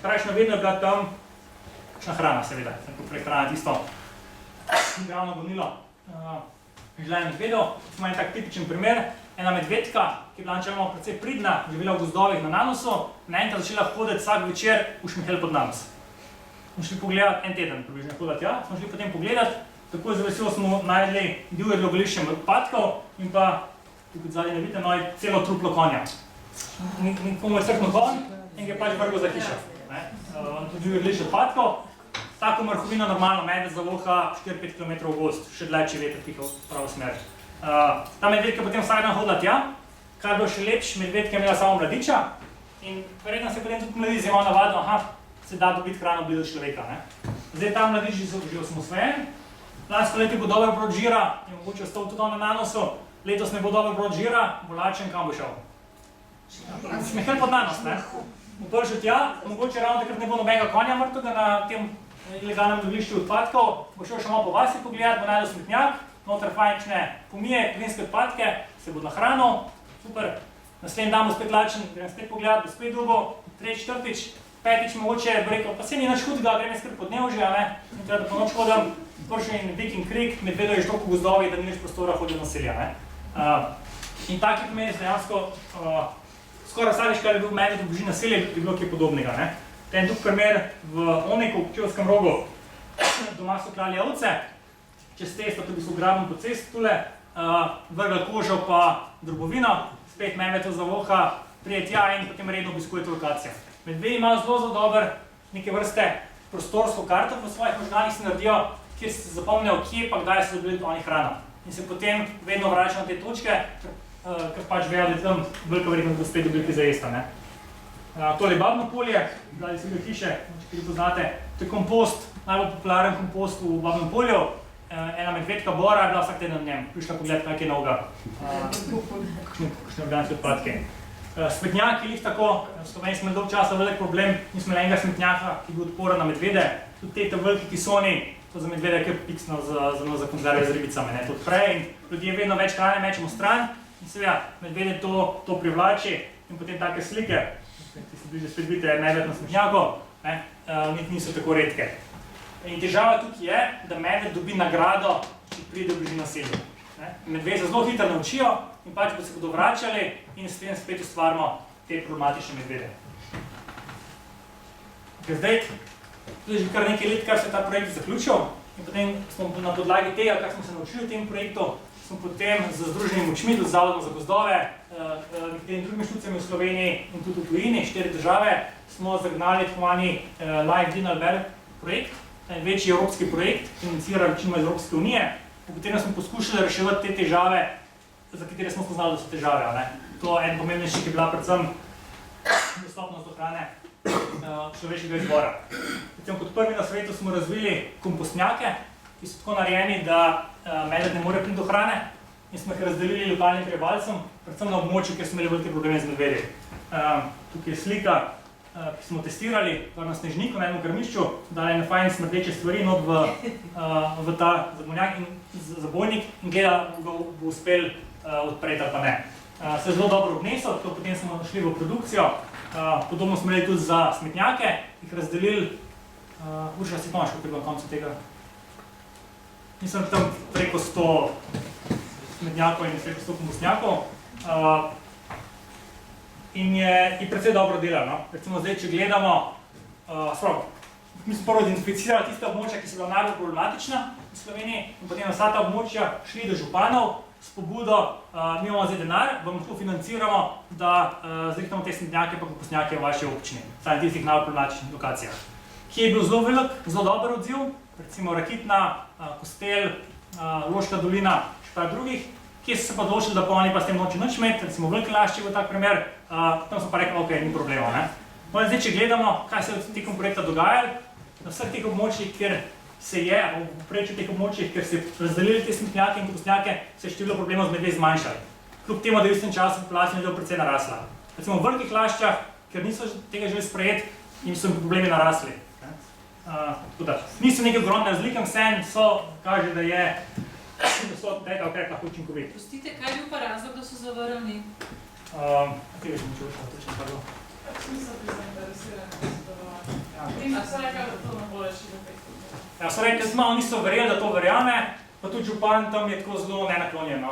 praktično vedno je bila tam kakšna hrana, seveda, prehrana tisto glavno gonilo življenja medvedov. Smo en tak tipičen primer. Ena medvedka, ki je bila načeloma precej pridna, živela v gozdovih na nanosu, naenkrat začela hoditi vsak večer v šmihel pod nanos. Smo šli pogledati en teden, približno hoditi tja, smo šli potem pogledati, tako z veselo smo najdli divje odlagališče odpadkov in pa, tukaj zadnje ne vidite, je celo truplo konja. Nikomu je crknil konj in ga je pač vrgel za hišo. To divje odlagališče odpadkov. Tako mrhovino normalno medved zavoha 4-5 km v gozd, še dlje, če veter piha v pravo smer. Ta medvedka potem vsak dan hodila tja, kar je bilo še lepše, medvedka je imela samo mladiča in verjetno se potem tudi mladič imel navadno, se da dobiti hrano blizu človeka. Zdaj ta mladič že osamosvojen, lansko leto bo dobro brod žira in mogoče ostal tudi na nanosu, letos ne bo dobro brod žira, bo lačen, kam bo šel? Šmihel pod nanos, bo prišel tja, mogoče ravno takrat ne bo nobenega konja mrtvega na tem ilegalnem odlagališču odpadkov, bo šel še malo po vasi pogledati, bo najdel smetnjak, noter fajnčne pomije, plinske odpadke, se bo nahranil, super, naslednji dan bo spet lačen, grem spet pogledat, bo spet dolgo, tretjič, četrtič, petič mogoče bo rekel, pa se ni nič hudega, grem jaz kar po dnevu že, in treba da po noč hodim, prišel in vik in krik, medvedo je že toliko gozdovi, da ni več prostora hodil naselja. In taki primeri dejansko, skoraj vsakič, kar je bil medved v bližini naselja, je bilo kaj podobnega. En drug primer v Oniku, v Pčevskem rogu, doma so klali ovce, čez cesto, tudi so ugrabili po cesti tule, vrgli kožo pa drobovino, spet medved zavoha, prije tja in potem redno obiskuje to lokacijo. Medvedi imajo zelo dober neke vrste prostorsko karto po svojih možganih si naredijo, kjer se zapomnijo, kje pa kdaj so dobili oni hrano. In se potem vedno vračajo na te točke, ker pač vejo, da je tam velika verjetnost, da spet dobili za jesta. Tole je babno polje, zdaj se ga hiše, če poznate. To je kompost, najbolj popularen kompost v babnem polju. Ena medvedka Bora je bila vsak teden v njem, prišla pogled, kaj je novega, kakšne organske odpadke. Smetnjaki jih tako, v Sloveniji smo dolgo časa velik problem, nismo imeli enega smetnjaka, ki bi odporen na medvede. Tudi te veliki kisoni, to za medvede je kar piksno za konzerve z ribicami, to odpre in ljudje vedno več hrane mečemo stran in seveda medvede to privlači in potem take slike, ki se bliže spet vidite medved na smetnjaku, niso tako redke. In težava tukaj je, da medved dobi nagrado, če pride v bližino naselja. Medvede se zelo hitro naučijo in pač bo se bodo vračali in s tem spet ustvarimo te problematične medvede. Zdaj, tudi že kar nekaj let, kar se je ta projekt zaključil in potem smo na podlagi tega, kar smo se naučili v tem projektu, smo potem z Združenimi močmi, tudi z Zavodom za gozdove, nekaterimi drugimi inštitucijami v Sloveniji in tudi v tujini, 4 države, smo zagnali tako imenovani Live Dinalberg projekt, največji evropski projekt, financiran večinoma iz Evropske unije, v katerem smo poskušali reševati te težave, za katere smo spoznali, da so težave. To en pomembnejših je bila predvsem dostopnost do hrane človeškega izvora. Potem kot prvi na svetu smo razvili kompostnjake, ki so tako narejeni, da medved ne more priti do hrane in smo jih razdelili lokalnim prebivalcem, predvsem na območju, kjer smo imeli velike probleme z medvedi. Tukaj je slika, ki smo testirali na Snežniku, na enem krmišču, dali ene fajn smrdeče stvari not v ta zabojnik in gleda, bo uspel odpreti ali pa ne. Se je zelo dobro obnesel, tako potem smo šli v produkcijo. Podobno smo imeli tudi za smetnjake, jih razdelili. Urša, si pomaš, kako je bilo na koncu tega? Mislim, tam preko 100 smetnjakov in preko 100 kompostnjakov. In je precej dobro delal. Recimo zdaj, če gledamo, mi smo prvo identificirali tiste območja, ki so bila najbolj problematična v Sloveniji in potem na vsa ta območja šli do županov s pobudo, mi imamo zdaj denar, vam lahko financiramo, da zrihtamo te smetnjake pa kompostnjake v vaši občini, saj na tistih najbolj problematičnih lokacijah. Kje je bil zelo velik, zelo dober odziv, recimo Rakitna, Kostel, Loška dolina, še par drugih, kje so se pa odločili, da pa oni pa s tem noči nič imeti, recimo Veliki Lašči v tak primer, tam so pa rekli, ok, ni problema. Zdaj, če gledamo, kaj se je v tekom projekta dogajalo, na vseh teh območjih, kjer se je, v prečju teh območjih, kjer se razdelili te smetnjake in kompostnjake, se je število problemov z medvedi zmanjšali. Kljub temu, da je v istem času populacija medvedov precej narasla. Recimo v Velikih Laščah, ker niso tega želeli sprejeti, jim so problemi narasli. Niso neke ogromne razlike, vseeno kaže, da je tega ukrep lahko učinkovit. Pustite, kaj je bil pa razlog, da so zavrnili? Tega še niče učila, točno prvo. Niso bili zainteresirani za sodelovanje. A so rekli, da to ne bo rešilo pet? Ja, so rekli, da niso verjeli, da to verjame, pa tudi župan tam je tako zelo nenaklonjen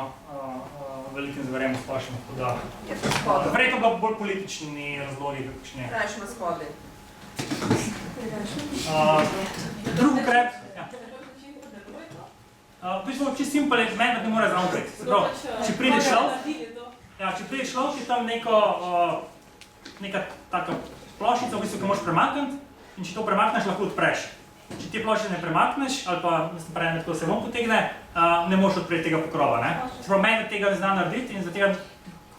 velikim zverjem splošno. Prej to bilo bolj politični razlogi, kakšne. Rajši na shodli. Drug ukrep. V bistvu čisto simpel je, medved ne more zraven priti. Če pride človek, je tam neka taka ploščica, v bistvu, ki moraš premakniti in če to premakneš, lahko odpreš. Če te ploščice ne premakneš, ali pa tako se vam potegne, ne moreš odpreti tega pokrova. Čeprav medved tega ne zna narediti in zato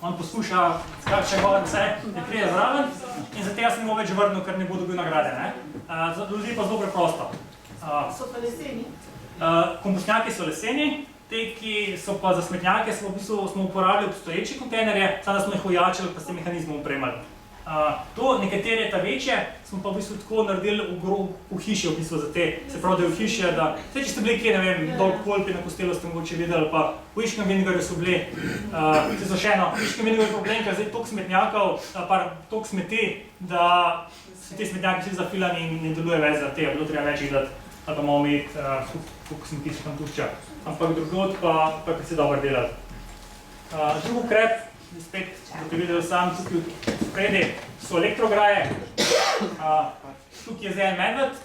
on poskuša še govor vse, ne pride zraven in zato se ne bo več vrnil, ker ne bo dobil nagrade. Za ljudi pa zelo preprosto. So pa leseni? Kompostnjaki so leseni, te, ki so pa za smetnjake, smo uporabljali obstoječe kontejnerje, sada smo jih ojačali pa s tem mehanizmom opremali. Nekatere ta večje smo pa v bistvu tako naredili v hiši, v bistvu za te, se pravi, da je v hiši, da če ste bili kje, ne vem, dolg Kolpi na Kostelu ste mogoče videli, pa v Iškem Vinigarju so bili, se so še eno, v Iškem Vinigarju je problem, ker zdaj toliko smetnjakov, toliko smeti, da so te smetnjaki vsi zafilani in ne deluje več za te, bilo treba več gledati, ali pa malo imeti, koliko smeti se tam pušča. Ampak drugod pa je precej dobro delati. Drug ukrep, spet boste videli sam tukaj spredi, so elektrograje. Tukaj je zdaj en medved,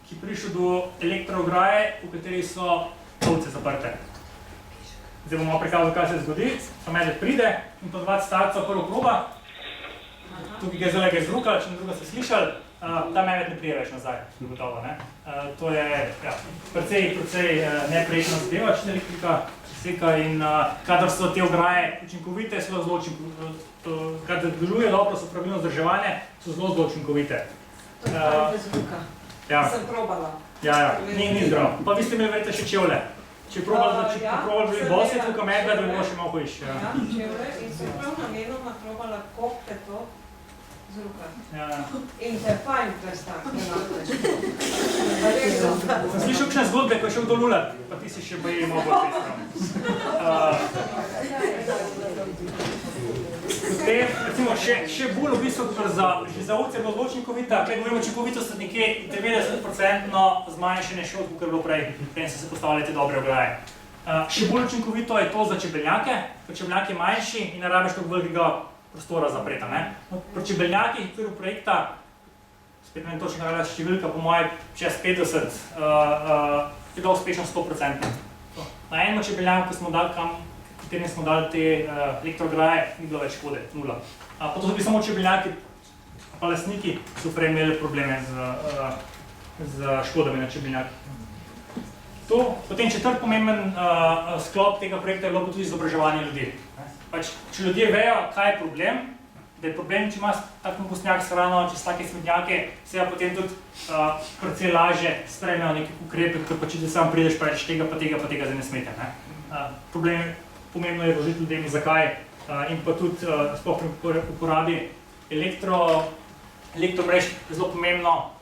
ki je prišel do elektrograje, v kateri so ovce zaprte. Zdaj bomo prikazali, kaj se zgodi. Medved pride in po 2 starca prvo proba. Tukaj ga je zelo izrukal, če ne druga ste slišali. Ta medved ne prije več nazaj, gotovo. To je precej neprijetna zadeva, če elektrika seka in kadar so te ograje učinkovite, so zelo učinkovite, kadar delujejo dobro, so pravilno vzdrževane, so zelo učinkovite. To je pa bez luka. Ja. Sem probala. Ja, ni zdrav. Pa vi ste imeli verjetno še čevlje. Če probali bili bosi, tukaj medved, bi bilo še malo hujš. Ja, čevlje in sem prav namenoma probala kopte to z luka. In te fajn prestak, Sem slišal kakšne zgodbe, ko je šel dol ulat, pa ti si še boji malo bolj Potem, recimo, še bolj v bistvu, že za ovce je bilo zelo učinkovita, kaj govorimo učinkovitost nekje 90% zmanjšanje škod, kot je bilo prej, preden so se postavljali te dobre ograje. Še bolj učinkovito je to za čebeljake, ker čebeljak je manjši in ne rabiš toliko velikega prostora zapreta. Pri čebeljaki v okviru projekta, spet ne vem točno kaj je številka, po moje čez 50, je bilo uspešno 100%. Na enem čebeljaku, v katerem smo dali te elektroograje, ni bilo več škode, 0. Pa to so bili samo čebeljaki, pa lastniki so prej imeli probleme z škodami na čebeljaki. Potem četrt pomemben sklop tega projekta je bilo tudi izobraževanje ljudi. Če ljudje vejo, kaj je problem, da je problem, če imaš tak kompostnjak s hrano, če so take smetnjake, se potem tudi precej lažje sprejmejo neke ukrepe, ker pa če ti sam prideš pa rečeš tega, pa tega zdaj ne smete. Problem pomembno je razložiti ljudem, zakaj in pa tudi sploh pri uporabi elektromrež je zelo pomembno,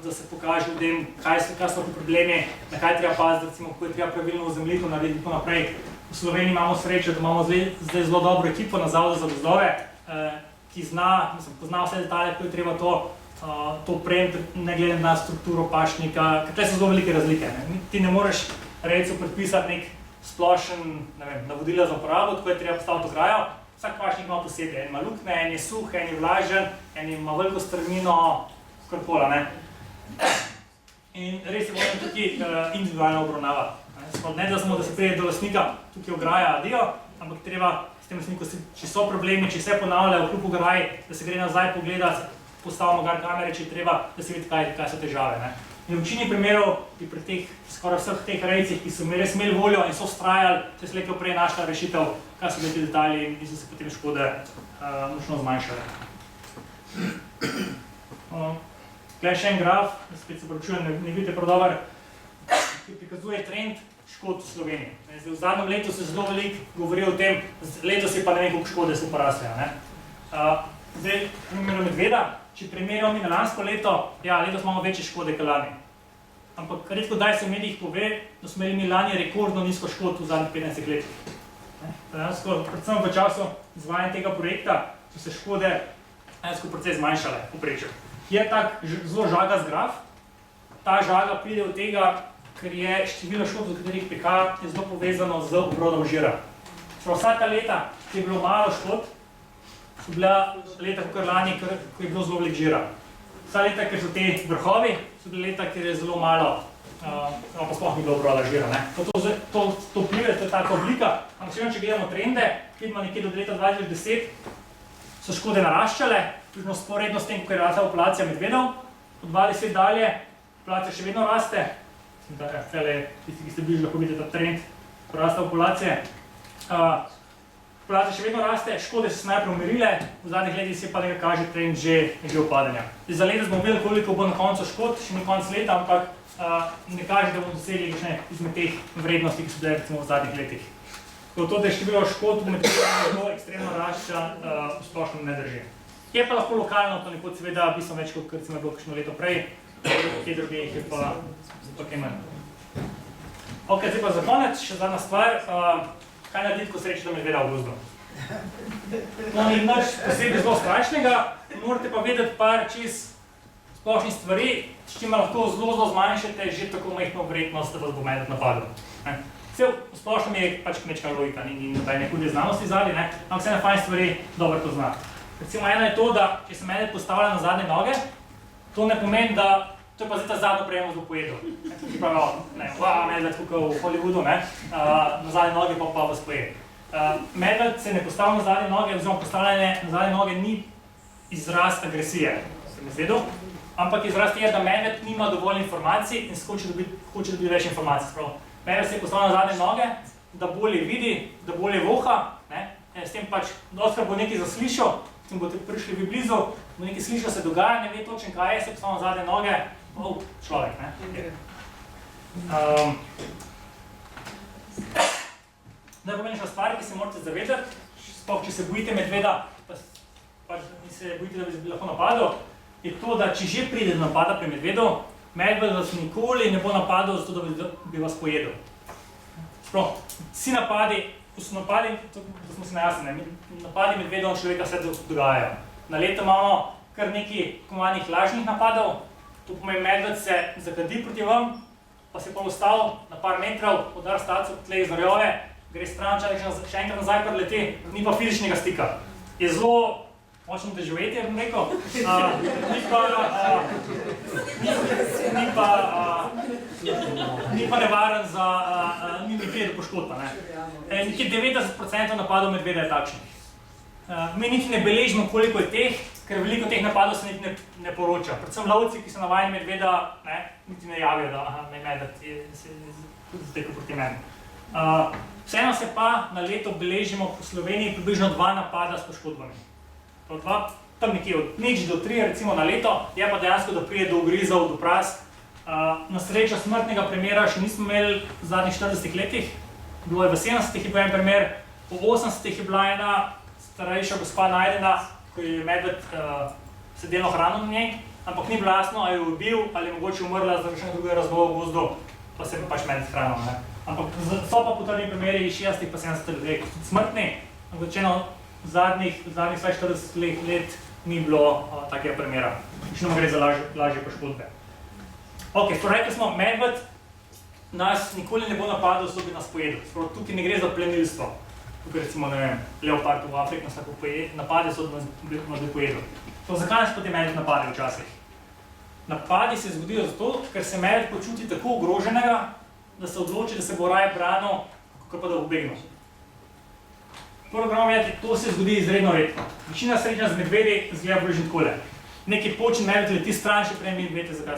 da se pokaže ljudem, kaj so ti problemi, na kaj treba paziti, recimo, kako je treba pravilno ozemljitev narediti in tako naprej. V Sloveniji imamo srečo, da imamo zdaj zelo dobro ekipo na Zavodu za gozdove, ki pozna vse detalje, kako je treba to opremiti, ne glede na strukturo pašnika, ker tukaj so zelo velike razlike. Ti ne moreš recimo predpisati nek splošen navodila za uporabo, tako je treba postaviti ograjo. Vsak pašnik ima posebej, en ima luknje, en je suh, en je vlažen, en ima veliko strmino, karkola. In res je moramo tukaj individualno obravnavati. Ne da se pride do lastnika, tukaj ograja, adijo, ampak treba s tem lastnikom, če so problemi, če se ponavljajo vkljub ograji, da se gre nazaj pogledati, postavimo gar kamere, če treba, da se vidi, kaj so težave. In v večini primerov je pri teh skoraj vseh teh rejcih, ki so res imeli voljo in so vztrajali, se je slejko prej našla rešitev, kaj so bili ti detalji in so se potem škode močno zmanjšale. Tukaj še en graf, spet se pravičujem, ne vidite prav dober, ki prikazuje trend škod v Sloveniji. V zadnjem letu se zelo veliko govori o tem, letos je pa ne vem, koliko škode so porasle. Zdaj, primerno medveda, če primerjamo mi na lansko leto, ja, letos imamo večje škode kot lani. Ampak redko daj se v medijih pove, da smo imeli mi lani rekordno nizko škod v zadnjih 15 letih. Predvsem v času izvajanja tega projekta so se škode precej zmanjšale v povprečju. Je tak zelo žagast graf. Ta žaga pride od tega, ker je število škod, do katerih prihaja, je zelo povezano z obrodom žira. Vsa ta leta, ki je bilo malo škod, so bila leta kakor lani, ko je bilo zelo veliko žira. Vsa leta, ker so te vrhovi, so bile leta, ker je zelo malo, pa sploh ni bilo obroda žira. To vpliva, to je taka oblika, ampak če gledamo trende, vidimo nekje do leta 2010, so škode naraščale, približno sporedno s tem, ko je rasla populacija medvedov. Od 2010 dalje, populacija še vedno raste. Tisti, ki ste bližje, lahko vidite ta trend porasta populacije. Populacija še vedno raste, škode so se najprej umirile, v zadnjih letih se pa nekaj kaže trend že upadanja. Za letos bomo videli, koliko bo na koncu škod, še ni konc leta, ampak ne kaže, da bomo dosegli kakšne izmed teh vrednosti, ki so bile recimo v zadnjih letih. To, da je število škod v medvedih ekstremno rašča, v splošnem ne drži. Je pa lahko lokalno, to nekod seveda bistveno več, kot recimo je bilo kakšno leto prej, kje druge jih je pa kaj manj. Ok, zdaj pa za konec, še zadnja stvar. Kaj narediti, ko srečate medveda v gozdu? No, ni nič posebej zelo strašnega, morate pa vedeti par čist splošnih stvari, s čima lahko zelo zmanjšate že tako majhno verjetnost, da vas bo medved napadel. V splošnem je pač kmečka logika, ni nobene hude znanosti zadaj, ampak vse na fajn stvari dobro to zna. Recimo eno je to, da če se medved postavlja na zadnje noge, to ne pomeni, da to je pa zdaj ta zadnjo prejemo zelo pojedel. Ki pravijo, medved tukaj v Hollywoodu, na zadnje noge pa vas pojed. Medved se ne postavlja na zadnje noge, oziroma postavljanje na zadnje noge ni izraz agresije, sem izvedel, ampak izraz je, da medved nima dovolj informacij in hoče dobiti več informacij. Medved se je postavlja na zadnje noge da bolje vidi, da bolje voha, ne? S tem pač dostakrat bo nekaj zaslišal, s tem boste prišli vi blizu, bo nekaj slišal, se dogaja, ne ve točno kaj je, se postavljamo zadnje noge, človek, ne? Najpomembnejša stvar, ki se morate zavedati, sploh če se bojite medveda, pač se bojite, da bi lahko napadel, je to, da če že pride do napada pri medvedu, medved vas nikoli ne bo napadal zato, da bi vas pojedel. Sploh, vsi napadi, ko so napadi, da smo se najjasni, napadi medvedov človeka se dogajajo. Na leto imamo kar nekaj komandnih lažnih napadov, to pomeni medved se zakadi proti vam, pa se pa ustavil na par metrov, udar stacu tle iz norjove, gre stran, še enkrat nazaj preleti, ni pa fizičnega stika. Je zelo močno doživetje, bom rekel, ni pa nevaren za, ni prije do poškodba, ne. Nekje 90% napadov medveda je takšnih. Mi niti ne beležimo, koliko je teh, ker veliko teh napadov se niti ne poroča. Predvsem lovci, ki so navajeni medveda, niti ne javijo, da me medved se zdaj proti meni. Vseeno se pa na leto beležimo po Sloveniji približno 2 napada s poškodbami. Tam nekje od 0 do 3 recimo na leto, je pa dejansko, da pride do ugrizov, do pras. Na srečo smrtnega primera še nismo imeli v zadnjih 40 letih. Bilo je v 70-ih je bil en primer, v 80-ih je bila ena starejša gospa najdena, ko je medved sedelno hrano na njej, ampak ni bilo jasno, ali je ubil ali je mogoče umrla za kakšnega drugega razloga v gozdu, pa se je pač medved hranil. Ampak so pa potrjeni primeri 60 pa 70 let, ko so smrtni, ampak rečeno, zadnjih 40 let ni bilo takega primera. Še gre za lažje poškodbe. Ok, sploh rekli smo, medved nas nikoli ne bo napadal, zato bi nas pojedel. Sploh tukaj ne gre za plenilstvo. Tukaj recimo, ne vem, leopard v Afriki nas lahko napade, so da nas bi pojedel. To zakaj nas potem medved napade včasih? Napadi se zgodijo zato, ker se medved počuti tako ogroženega, da se odloči, da se bo raje branil, kot pa da bo begnil. Prvo gremo vedeti, to se zgodi izredno redko. Večina srečanja z medvedi izgleda približno takole. Neki počin medved leti stran, še prej mi vedete,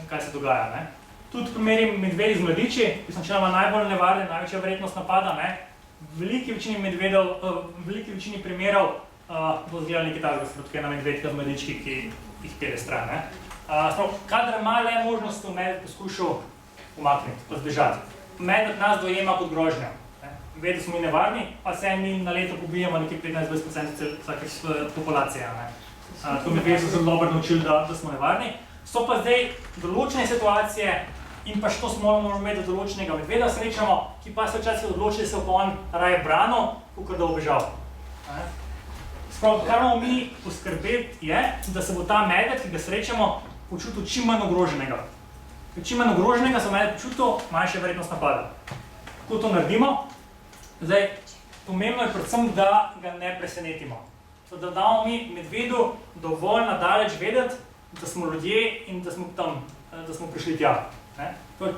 kaj se dogaja. Ne? Tudi primeri medvedi z mladiči, ki so načeloma najbolj nevarni, največja verjetnost napada, ne? V veliki večini medvedov, v veliki večini primerov bo izgledal nekaj takega, kot ena medvedka z mladički, ki jih pele stran. Ne? Kadar ima le možnost, to medved poskušal umakniti, pa zbežati. Medved nas dojema kot grožnja. Medvedi smo mi nevarni, pa se mi na leto pobijamo nekaj 15-20% vsake populacije. Tako medvedi so zelo dobro naučili, da smo nevarni. So pa zdaj določene situacije in pa što smo moramo imeti določenega medveda srečamo, ki pa se včasih odloči, da se bo on raje branil, kakor da bo bežal. Sprav, kar moramo mi poskrbeti je, da se bo ta medved, ki ga srečamo, počutil čim manj ogroženega. Ker čim manj ogroženega se medved počutil, manjša verjetnost napada. Kako to naredimo? Zdaj, pomembno je predvsem, da ga ne presenetimo. Da damo mi medvedu dovolj nadaleč vedeti, da smo ljudje in da smo tam, da smo prišli tja. V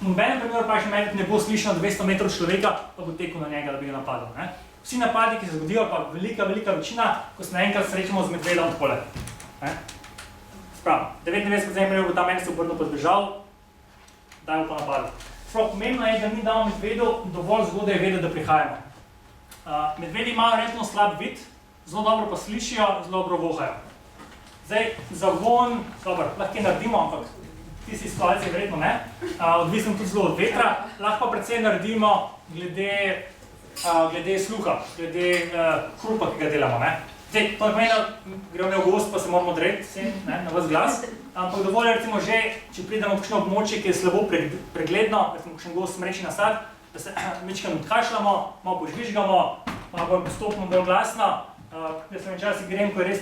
nobenem primeru pa še medved ne bo slišal 200 metrov človeka, pa bo tekel na njega, da bi ga napadal. Vsi napadi, ki se zgodijo, pa velika večina, ko se naenkrat srečamo z medvedom takole. Sprav, 99% primerov bo ta medved se obrnil pa zbežal, da bo pa napadal. Pomembno je, da mi damo medvedu dovolj zgodaj vedeti, da prihajamo. Medvedi imajo relativno slab vid, zelo dobro pa slišijo, zelo dobro vohajo. Zdaj, za von, dobro, lahko naredimo, ampak v tisti situaciji verjetno ne, odvisno tudi zelo od vetra, lahko pa precej naredimo glede sluha, glede hrupa, ki ga delamo. Zdaj, to ne pomeni, da gremo v gozd, pa se moramo dreti na vas glas, ampak dovolj je recimo že, če pridemo v kakšno območje, ki je slabo pregledno, recimo kakšen gozd smreči nasad, da se mičkam odkašljamo, malo požvižgamo, malo postopno bolj glasno. Jaz sem včasih grem, ko je res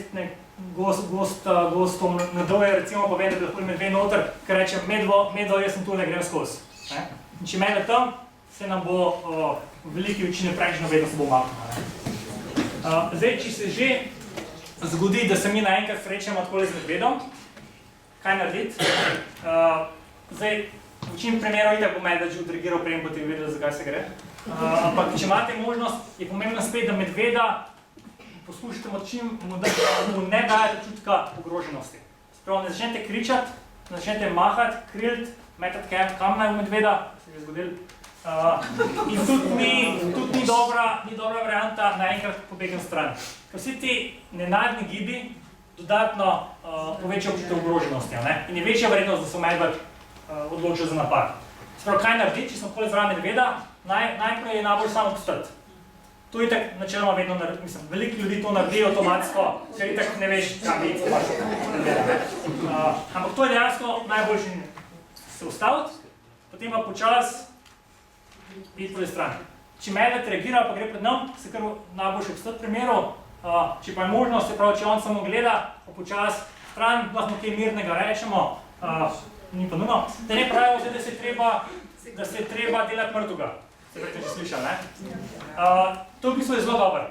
gozd nadolje, recimo pa vem, da bi lahko medved noter, ker rečem, medvo, jaz sem tule, grem skozi. In če medved tam, se nam bo v veliki večini praktično vedno se bo umaknil. Zdaj, če se že zgodi, da se mi naenkrat srečamo takole z medvedom, kaj narediti? Zdaj, v večini primerov itak bo medved že odreagiral prej in boste vedeli, zakaj se gre. Ampak, če imate možnost, je pomembno spet, da medveda poskušate mu ne dajati občutka ogroženosti. Sprav, ne začnete kričati, ne začnete mahati, kriliti, metati kamna v medveda, se je zgodilo, In tudi ni dobra varianta naenkrat pobegati stran. Ker vsi ti nenadni gibi dodatno povečajo občutek ogroženosti, in je večja vrednost, da se medved odločijo za napad. Sprav, kaj narediti, če smo takole zraven medveda, najprej je najbolj samo obstati. To je tako načeloma vedno naredi, mislim, veliko ljudi to naredi avtomatsko, ker itak ne veš, kam je ampak to je dejansko najboljši se ustaviti, potem pa počas iti proti strani. Če medved reagira, pa gre pred nam, se kar najboljši obstati primeru, če pa je možnost, se pravi, če on samo gleda, pa počas stran, lahko kaj mirnega rečemo, ni pa nujno, da ne pravijo, da se je treba delati mrtvega. Se verjetno že slišal, ne? To v bistvu je zelo dobro.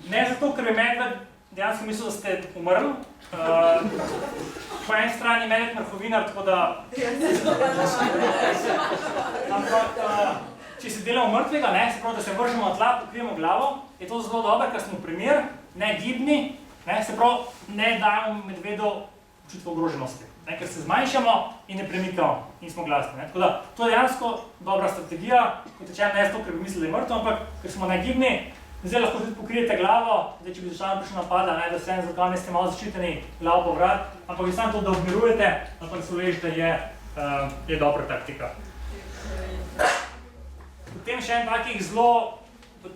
Ne zato, ker bi medved dejansko mislil, da ste umrli. Po eni strani je medved mrhovinar, tako da... Ampak, če se delamo mrtvega, se pravi, da se vržemo na tla, pokrijemo glavo, je to zelo dobro, ker smo primer, ne gibni, se pravi, ne dajemo medvedu občutka ogroženosti. Ker se zmanjšamo in ne premikamo in smo glasni. Tako da, to je dejansko dobra strategija, kot rečem, ne zato, ker bi mislili, da je mrtev, ampak ker smo negibni, zdaj lahko tudi pokrijete glavo, zdaj, če bi začela prišla napada, da se z rokami ste malo zaščiteni, glavo povrat, ampak je samo to, da obmirujete, ampak se uleži, da je dobra taktika. Potem še en takih zelo,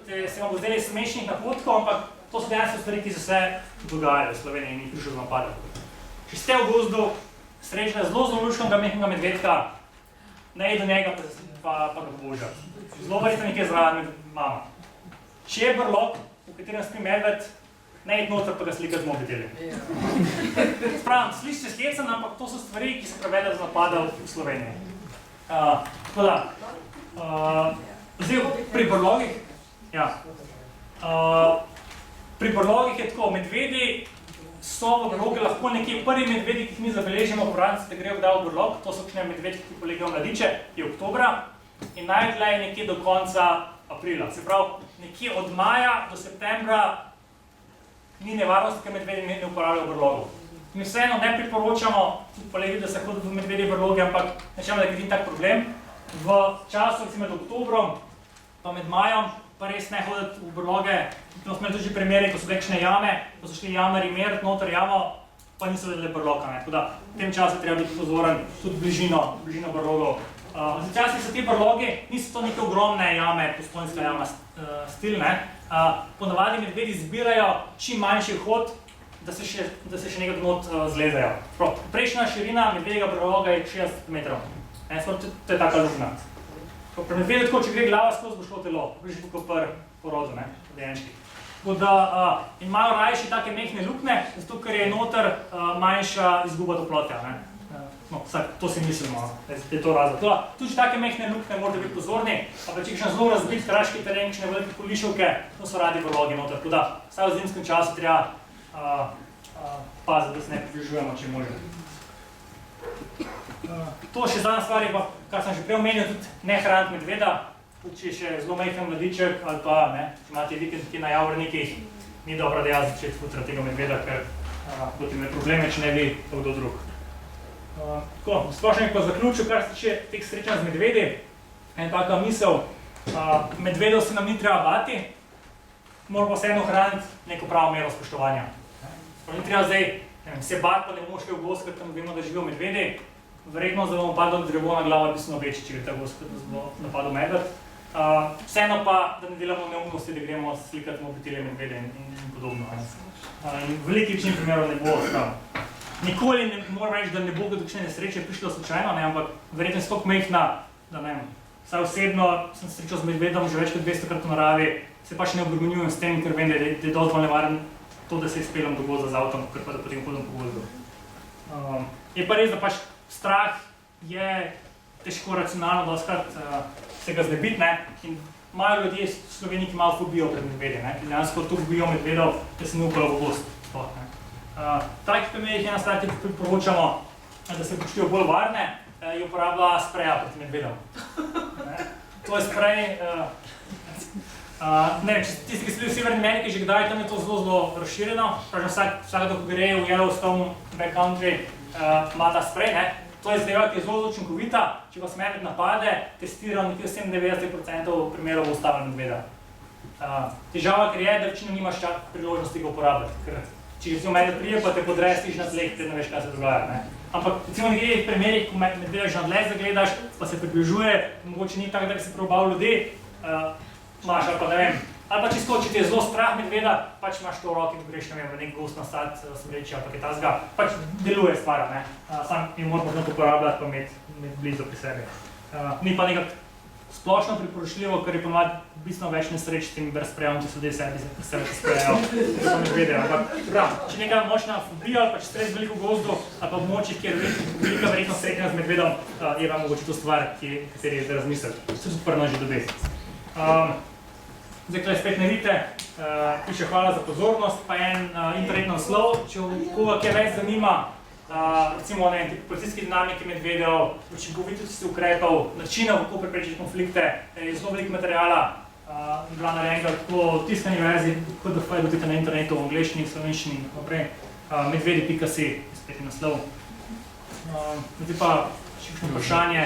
se vam bo zdeli smešnih napotkov, ampak to so dejansko stvari, ki so se dogajali v Sloveniji in jih prišel z napada. Če ste v gozdu, srečne zelo luškega mehkega medvedka, ne je do njega, pa ga boža. Zelo verjetno nekaj zraven med mama. Če je brlog, v katerem spi medved, ne je noter, pa ga slikati z mobiteli. Spravim, slišite skecen, ampak to so stvari, ki se prevedajo z napada v Sloveniji. Tako da, zdaj pri brlogih, pri brlogih je tako, medvedi so v brloge lahko nekje prvi medvedi, ki jih mi zabeležimo v Franci, da grejo kdaj v brlog, to so kakšne medvedke, ki polegajo mladiče, je oktobra in najdlje nekje do konca aprila. Se pravi, nekje od maja do septembra ni nevarnosti, ker medvedi ne uporabljajo v brlogu. Mi vseeno ne priporočamo, tudi polegi, da se hodi v medvedje brloge, ampak nečemo, da je tak problem. V času, recimo med oktobrom pa med majom, pa res ne hoditi v brloge. Smo imeli tudi primeri, ko so kakšne jame, ko so šli jamarji meriti noter jamo, pa niso vedeli brloga. Tako da v tem času treba biti pozoren tudi bližino brlogov. Včasih so ti brlogi, niso to neke ogromne jame, Postojnska jama stil, ponavadi medvedi zbirajo čim manjši vhod, da se še nekaj not zlezejo. Prejšnja širina medvedjega brloga je 60 metrov. To je taka luknja. Pri medvedu tako, če gre glava skozi, bo šlo telo, bližje tako pri porodu, dojenčki. Tako da imajo rajši take mehne lukne, zato ker je noter manjša izguba toplote. To si mislimo, da je to razlog. Tudi take mehne lukne morate biti pozorni, pa če kakšen zelo razbit kraški teren, kakšne velike poliševke, to so radi brlogi noter. Tako da vsaj v zimskem času treba paziti, da se ne približujemo, če možemo. To še zadnja stvar je pa, kar sem že prej omenil, tudi ne hraniti medveda, tudi če je še zelo majhen mladiček ali pa, če imate vikend na javornikih, ni dobro, da začeti futrati tega medveda, ker boste imeli probleme, če ne bi to kdo drug. Splošno je pa zaključil, kar se tiče teh srečanj z medvedi, en taka misel, medvedov se nam ni treba bati, moramo pa vseeno hraniti neko pravo mero spoštovanja. Ni treba zdaj se bati, pa ne bomo šli v gost, ker tam vemo, da živijo medvedi. Verjetno, da bomo padli drevo na glavo, bistveno večji, če gre ta gost, da bo napadel medved. Vseeno pa, da ne delamo neumnosti, da gremo slikati mobitele medvede in podobno. In v veliki večini primerov ne bo ostalo. Nikoli ne moram reči, da ne bo kakšne nesreče prišlo slučajno, ampak verjetno je toliko majhna, da ne vem. Saj osebno sem se srečal z medvedom že več kot 200-krat v naravi, se pač ne obremenjujem s tem, ker vem, da je dosti bolj nevaren to, da se izpeljem do gozda z avtom, ker pa da potem hodim po gozdu. Je pa res, da pač strah je težko racionalno dostkrat se ga znebiti, in imajo ljudje v Sloveniji, ki malo fobijo pred medvedi, ki dejansko toliko bojijo medvedov, da se ne upajo v gost. Takih primerih ena stvar, ki priporočamo, da se počutijo bolj varne, je uporaba spreja proti medvedom. To je sprej, tisti, ki so bili v Severni Ameriki že kdaj, tam je to zelo razširjeno. Vsakdo, ko gre v Yellowstone backcountry, ima ta sprej, To je zadeva, ki je zelo učinkovita, če vas medved napade, testiral nekje 97% primerov bo ustavil medveda. Težava, ker je, da večino nimaš priložnosti ga uporabljati, ker če recimo medved prije, pa te podrestiš na tleh, te ne veš, kaj se dogaja. Ne? Ampak recimo nekaj primerih, ko medveda že na tleh zagledaš, pa se približuje, mogoče ni tako, da bi se probal ljudi, imaš ali pa ne vem. Ali pa čisto, če ti je zelo strah medveda, pač imaš to v roki, ko greš, ne vem, v nek gost nasad, smreči ali pa kaj tazga, pač deluje stvar, ne. Sam je moramo znati uporabljati, pa imeti blizu pri sebi. Ni pa nekako splošno priporočljivo, ker je ponovadi bistveno več nesreč s temi brezsprejevom, če so ljudje sebi sprejejo, da so medvede. Ampak, če neka močna fobija ali pa če stres veliko gozdu ali pa v močih, kjer je velika verjetnost srečanja z medvedom, je vam mogoče to stvar, kateri je za razmisliti. Se tudi prvo že dobi. Zdaj, spet ne vidite, piše hvala za pozornost, pa en internetni naslov, če koga kaj več zanima, recimo policijske dinamike medvedov, učinkovitosti ukrepov, načinov, kako preprečiti konflikte, je zelo veliko materijala, bila narejenega tako tiskani verzi, PDF je dobite na internetu, v angleščini, slovenščini in tako naprej, medvedi.si je spet naslov. Zdaj pa še kakšno vprašanje.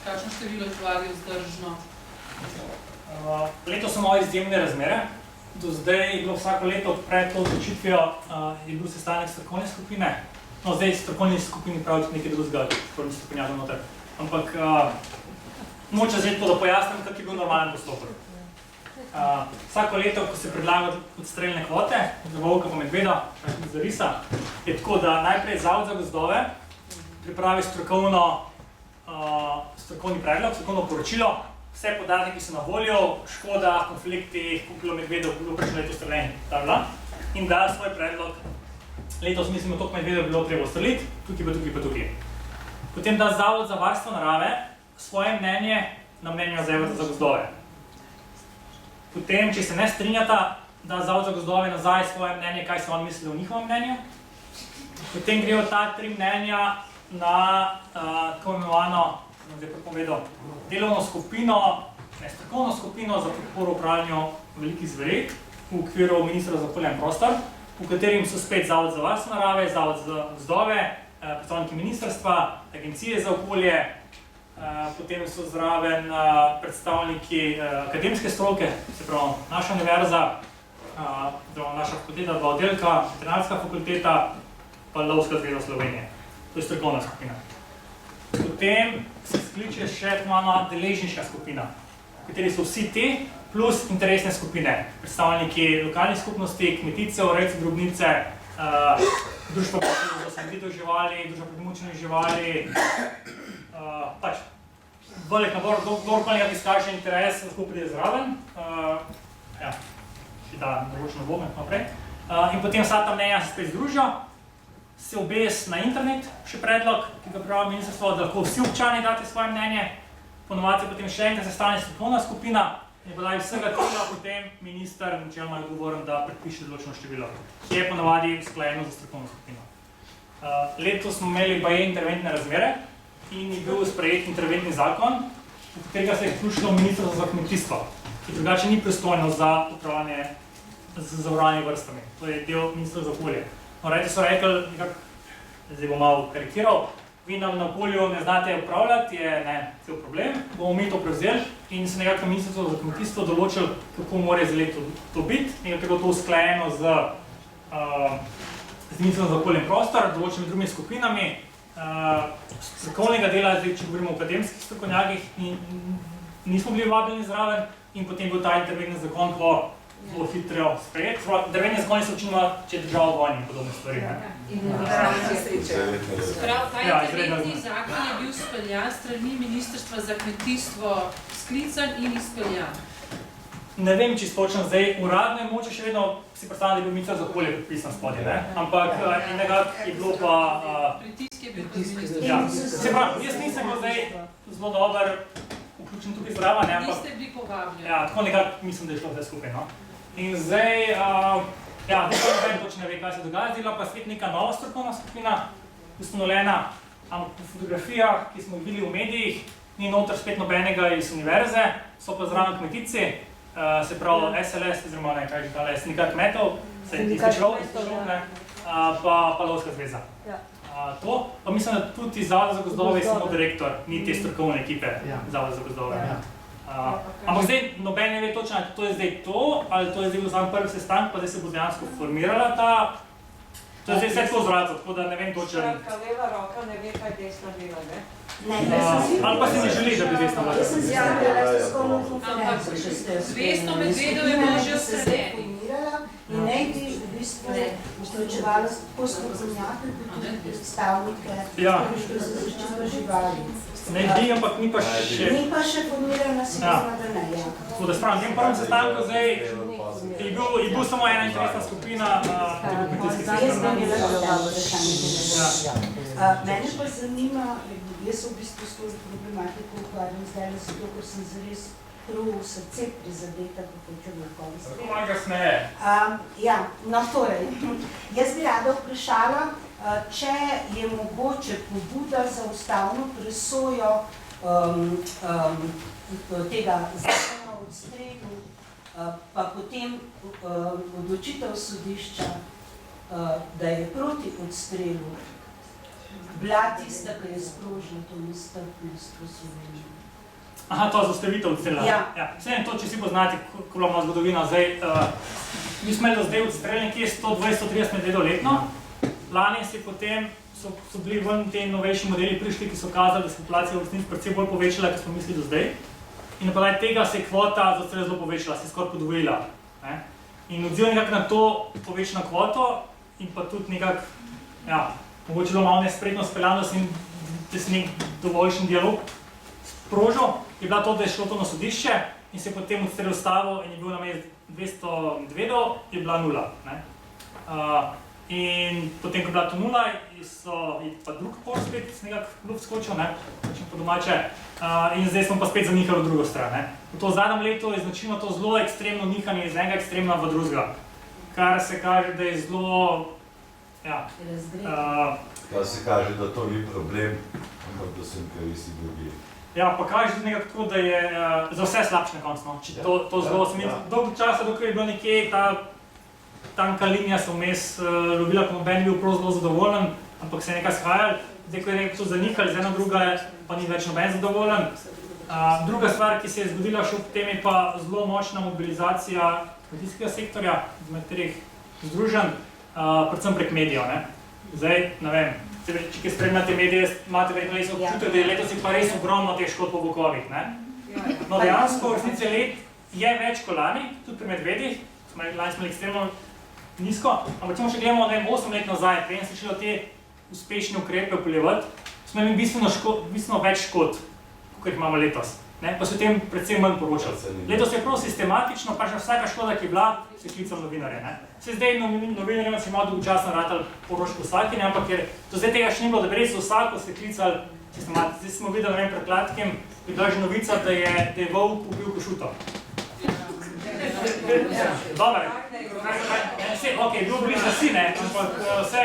Kakšno število živali je vzdržno? Letos so malo izjemne razmere. Do zdaj je bilo vsako leto pred to odločitvijo je bil sestanek strokovne skupine. No, zdaj strokovni skupini pravi tudi nekaj drugega, prvi strokovnjakov noter. Ampak moče zdaj to, da pojasnim, kak je bil normalen postopek. Vsako leto, ko se predlagajo odstreljne kvote, za volka pa medveda, za risa, je tako, da najprej Zavod za gozdove pripravi strokovni predlog, strokovno poročilo, vse podatke, ki so na voljo, škoda, konflikti, koliko medvedov, bilo prejšnjo leto streljenj, in da svoj predlog. Letos mislimo, toliko medvedov bilo treba ustreliti, tukaj pa tukaj. Potem da Zavod za varstvo narave svoje mnenje na mnenje Zavoda za gozdove. Potem, če se ne strinjata, da Zavod za gozdove nazaj svoje mnenje, kaj so on mislili o njihovem mnenju. Potem grejo ta tri mnenja na tako imenovano, zdaj povedal, delovno skupino, strokovno skupino za podporo upravljanju velikih zveri v okviru Ministrstva za okolje in prostor, v katerim so spet Zavod za varstvo narave, Zavod za gozdove, predstavniki ministrstva, agencije za okolje, potem so zraven predstavniki akademske stroke, se pravi naša univerza, naša fakulteta, dva oddelka, veterinarska fakulteta, pa Lovska zveza Slovenije. To je strokovna skupina. Potem se skliče še malo deležniška skupina, v kateri so vsi ti plus interesne skupine, predstavniki lokalnih skupnosti, kmeticev, rejcev drobnice, društva za osvoboditev živali, društva proti mučenju živali, pač velik nabor, kdorkoli izkaže interes, lahko pride zraven, še da določeno bomo naprej. In potem vsa ta mnenja se spet združijo, se obes na internet, še predlog, ki ga pripravlja ministrstvo, da lahko vsi občani date svoje mnenje, ponovadi potem še enkrat sestane strokovna skupina in podaj vsega tega potem minister načeloma je odgovoren, da predpiše določeno število, ki je ponovadi usklajeno za strokovno skupino. Letos smo imeli baje interventne razmere in je bil sprejet interventni zakon, v katerega se je vključilo ministrstvo za kmetijstvo, ki drugače ni pristojno za upravljanje z zavarovalnimi vrstami. To je del ministrstva za okolje. Rejci so rekli, zdaj bom malo karikiral, vi nam na okolju ne znate upravljati, je cel problem, bomo mi to prevzeli in se nekako ministrstvo za kmetijstvo določili, kako mora za leto to biti, nekako to usklajeno z ministrstvom za okolje in prostor, določenimi drugimi skupinami, strokovnega dela, zdaj, če govorimo o akademskih strokovnjakih, nismo bili vabljeni zraven in potem bil ta interventni zakon zelo hitro sprejet. Interventni zakoni so večinoma, če je država v vojni in podobne stvari. Ta interventni zakon je bil speljan strani Ministrstva za kmetijstvo sklican in izpeljan. Ne vem, če točno zdaj uradno je moče še vedno si predstavljati, da je bil minister za okolje podpisan spodaj, ampak nekako je bilo pa... Pritisk je bil podpisan. Se pravi, jaz nisem zdaj zelo dober vključen tukaj zraven, ampak... Niste bili povabljeni. Ja, tako nekako mislim, da je šlo vse skupaj, no. In zdaj, ja, zdaj pa ne točno ne ve, kaj se dogaja, zdaj pa spet neka nova strokovna skupina, ustanovljena, ampak po fotografijah, ki smo videli v medijih, ni noter spet nobenega iz univerze, so pa zraven kmetici, se pravi SLS, oziroma ne, kaj že tale, sindikat kmetov, pa Lovska zveza. To, pa mislim, da tudi iz Zavoda za gozdove je samo direktor, ni te strokovne ekipe Zavoda za gozdove. Ampak zdaj noben ne ve točno, ali to je zdaj to, ali to je zdaj bil sam prvi sestank, pa zdaj se bo dejansko formirala ta... To je zdaj vse tako zraco, tako da ne vem točno... Skratka, leva roka ne ve, kaj desna dela, ne? Ali pa si ne želi, da bi desna vlada. Jaz sem si javljala tiskovno konferenco, če ste Zvesto Medvedov je bilo že vsredeni. In naj bi v bistvu vključevala tako strokovnjake, kot tudi predstavnike zaščite živali. Ne bi, ampak ni pa še... Ni pa še formirana, si pozna, da ne, ja. Tako da spravim, v tem prvem sestanku zdaj je bil samo ena interesna skupina, Jaz ne bi lahko vprašanje. Mene pa zanima, jaz v bistvu skozi problematiko ukvarjam zdaj, zato, ker sem zares prav v srce prizadeta, kako če lahko vse. Tako malo ga smeje. Ja, no torej, jaz bi rada vprašala, če je mogoče pobuda za ustavno presojo tega zakona o odstrelu, pa potem odločitev sodišča, da je proti odstrelu bila tista, ki je sprožila to nestrpnost v Sloveniji. Aha, to je zaustavitev odstrela. Ja. Vse to, če si poznate, ko imamo zgodovino, zdaj, mi smo imeli do zdaj odstrel nekje 120-130 medvedov letno. Lani so bili ven te novejši modeli prišli, ki so kazali, da se populacija v resnici predvsem bolj povečala, kot smo mislili do zdaj. In na podlagi tega se je kvota za odstrel zelo povečala, se je skoraj podvojila. In odziv nekako na to povečano kvoto in pa tudi nekako, ja, mogoče zelo malo nespretno speljano, da se nek dovoljšen dialog sprožil, je bila to, da je šlo to na sodišče in se je potem odstrel ustavil in je bil namesto 200 medvedov, je bila 0. In potem, ko je bila to 0, je pa drug por spet nekako luft skočil, po domače, in zdaj smo pa spet zanihali v drugo stran. V to zadnjem letu je značilno to zelo ekstremno nihanje iz enega ekstremna v drugega, kar se kaže, da je zelo, ja... Kar se kaže, da to ni problem, ampak da so interesi drugi. Ja, pa kaže tudi nekako tako, da je za vse slabše na koncu, če to zelo sem imel dolgo časa, dokaj je bilo nekje ta tanka linija se vmes lovila, ko noben je bil prav zelo zadovoljen, ampak se je nekaj shajal. Zdaj, ko je nekaj to zanikali, z eno druga pa ni več noben zadovoljen. Druga stvar, ki se je zgodila še ob tem, je pa zelo močna mobilizacija kmetijskega sektorja, izmed katerih združenj, predvsem prek medijev. Zdaj, ne vem, če spremljate medije, imate verjetno res občutek, da je letos pa res ogromno teh škod po bokovih. No, dejansko v resnici let je več kot lani, tudi pri medvedih, lani smo ekstremno nizko, ampak če še gledamo 8 let nazaj, preden se šlo te uspešne ukrepe vpeljevati, smo imeli bistveno več škod, kot jih imamo letos. Pa se o tem predvsem manj poročali. Letos je prav sistematično, pa že vsaka škoda, ki je bila, se klical novinarje. Se zdaj novinarjem se malo dolgočasno ratali poročati vsakine, ampak do zdaj tega še ni bilo, da bi res vsako se klicali sistematično. Zdaj smo videli, ne vem, pred kratkim, je bila že novica, da je volk ubil košuto. Dobre, ok, bil blizu si, ampak vse,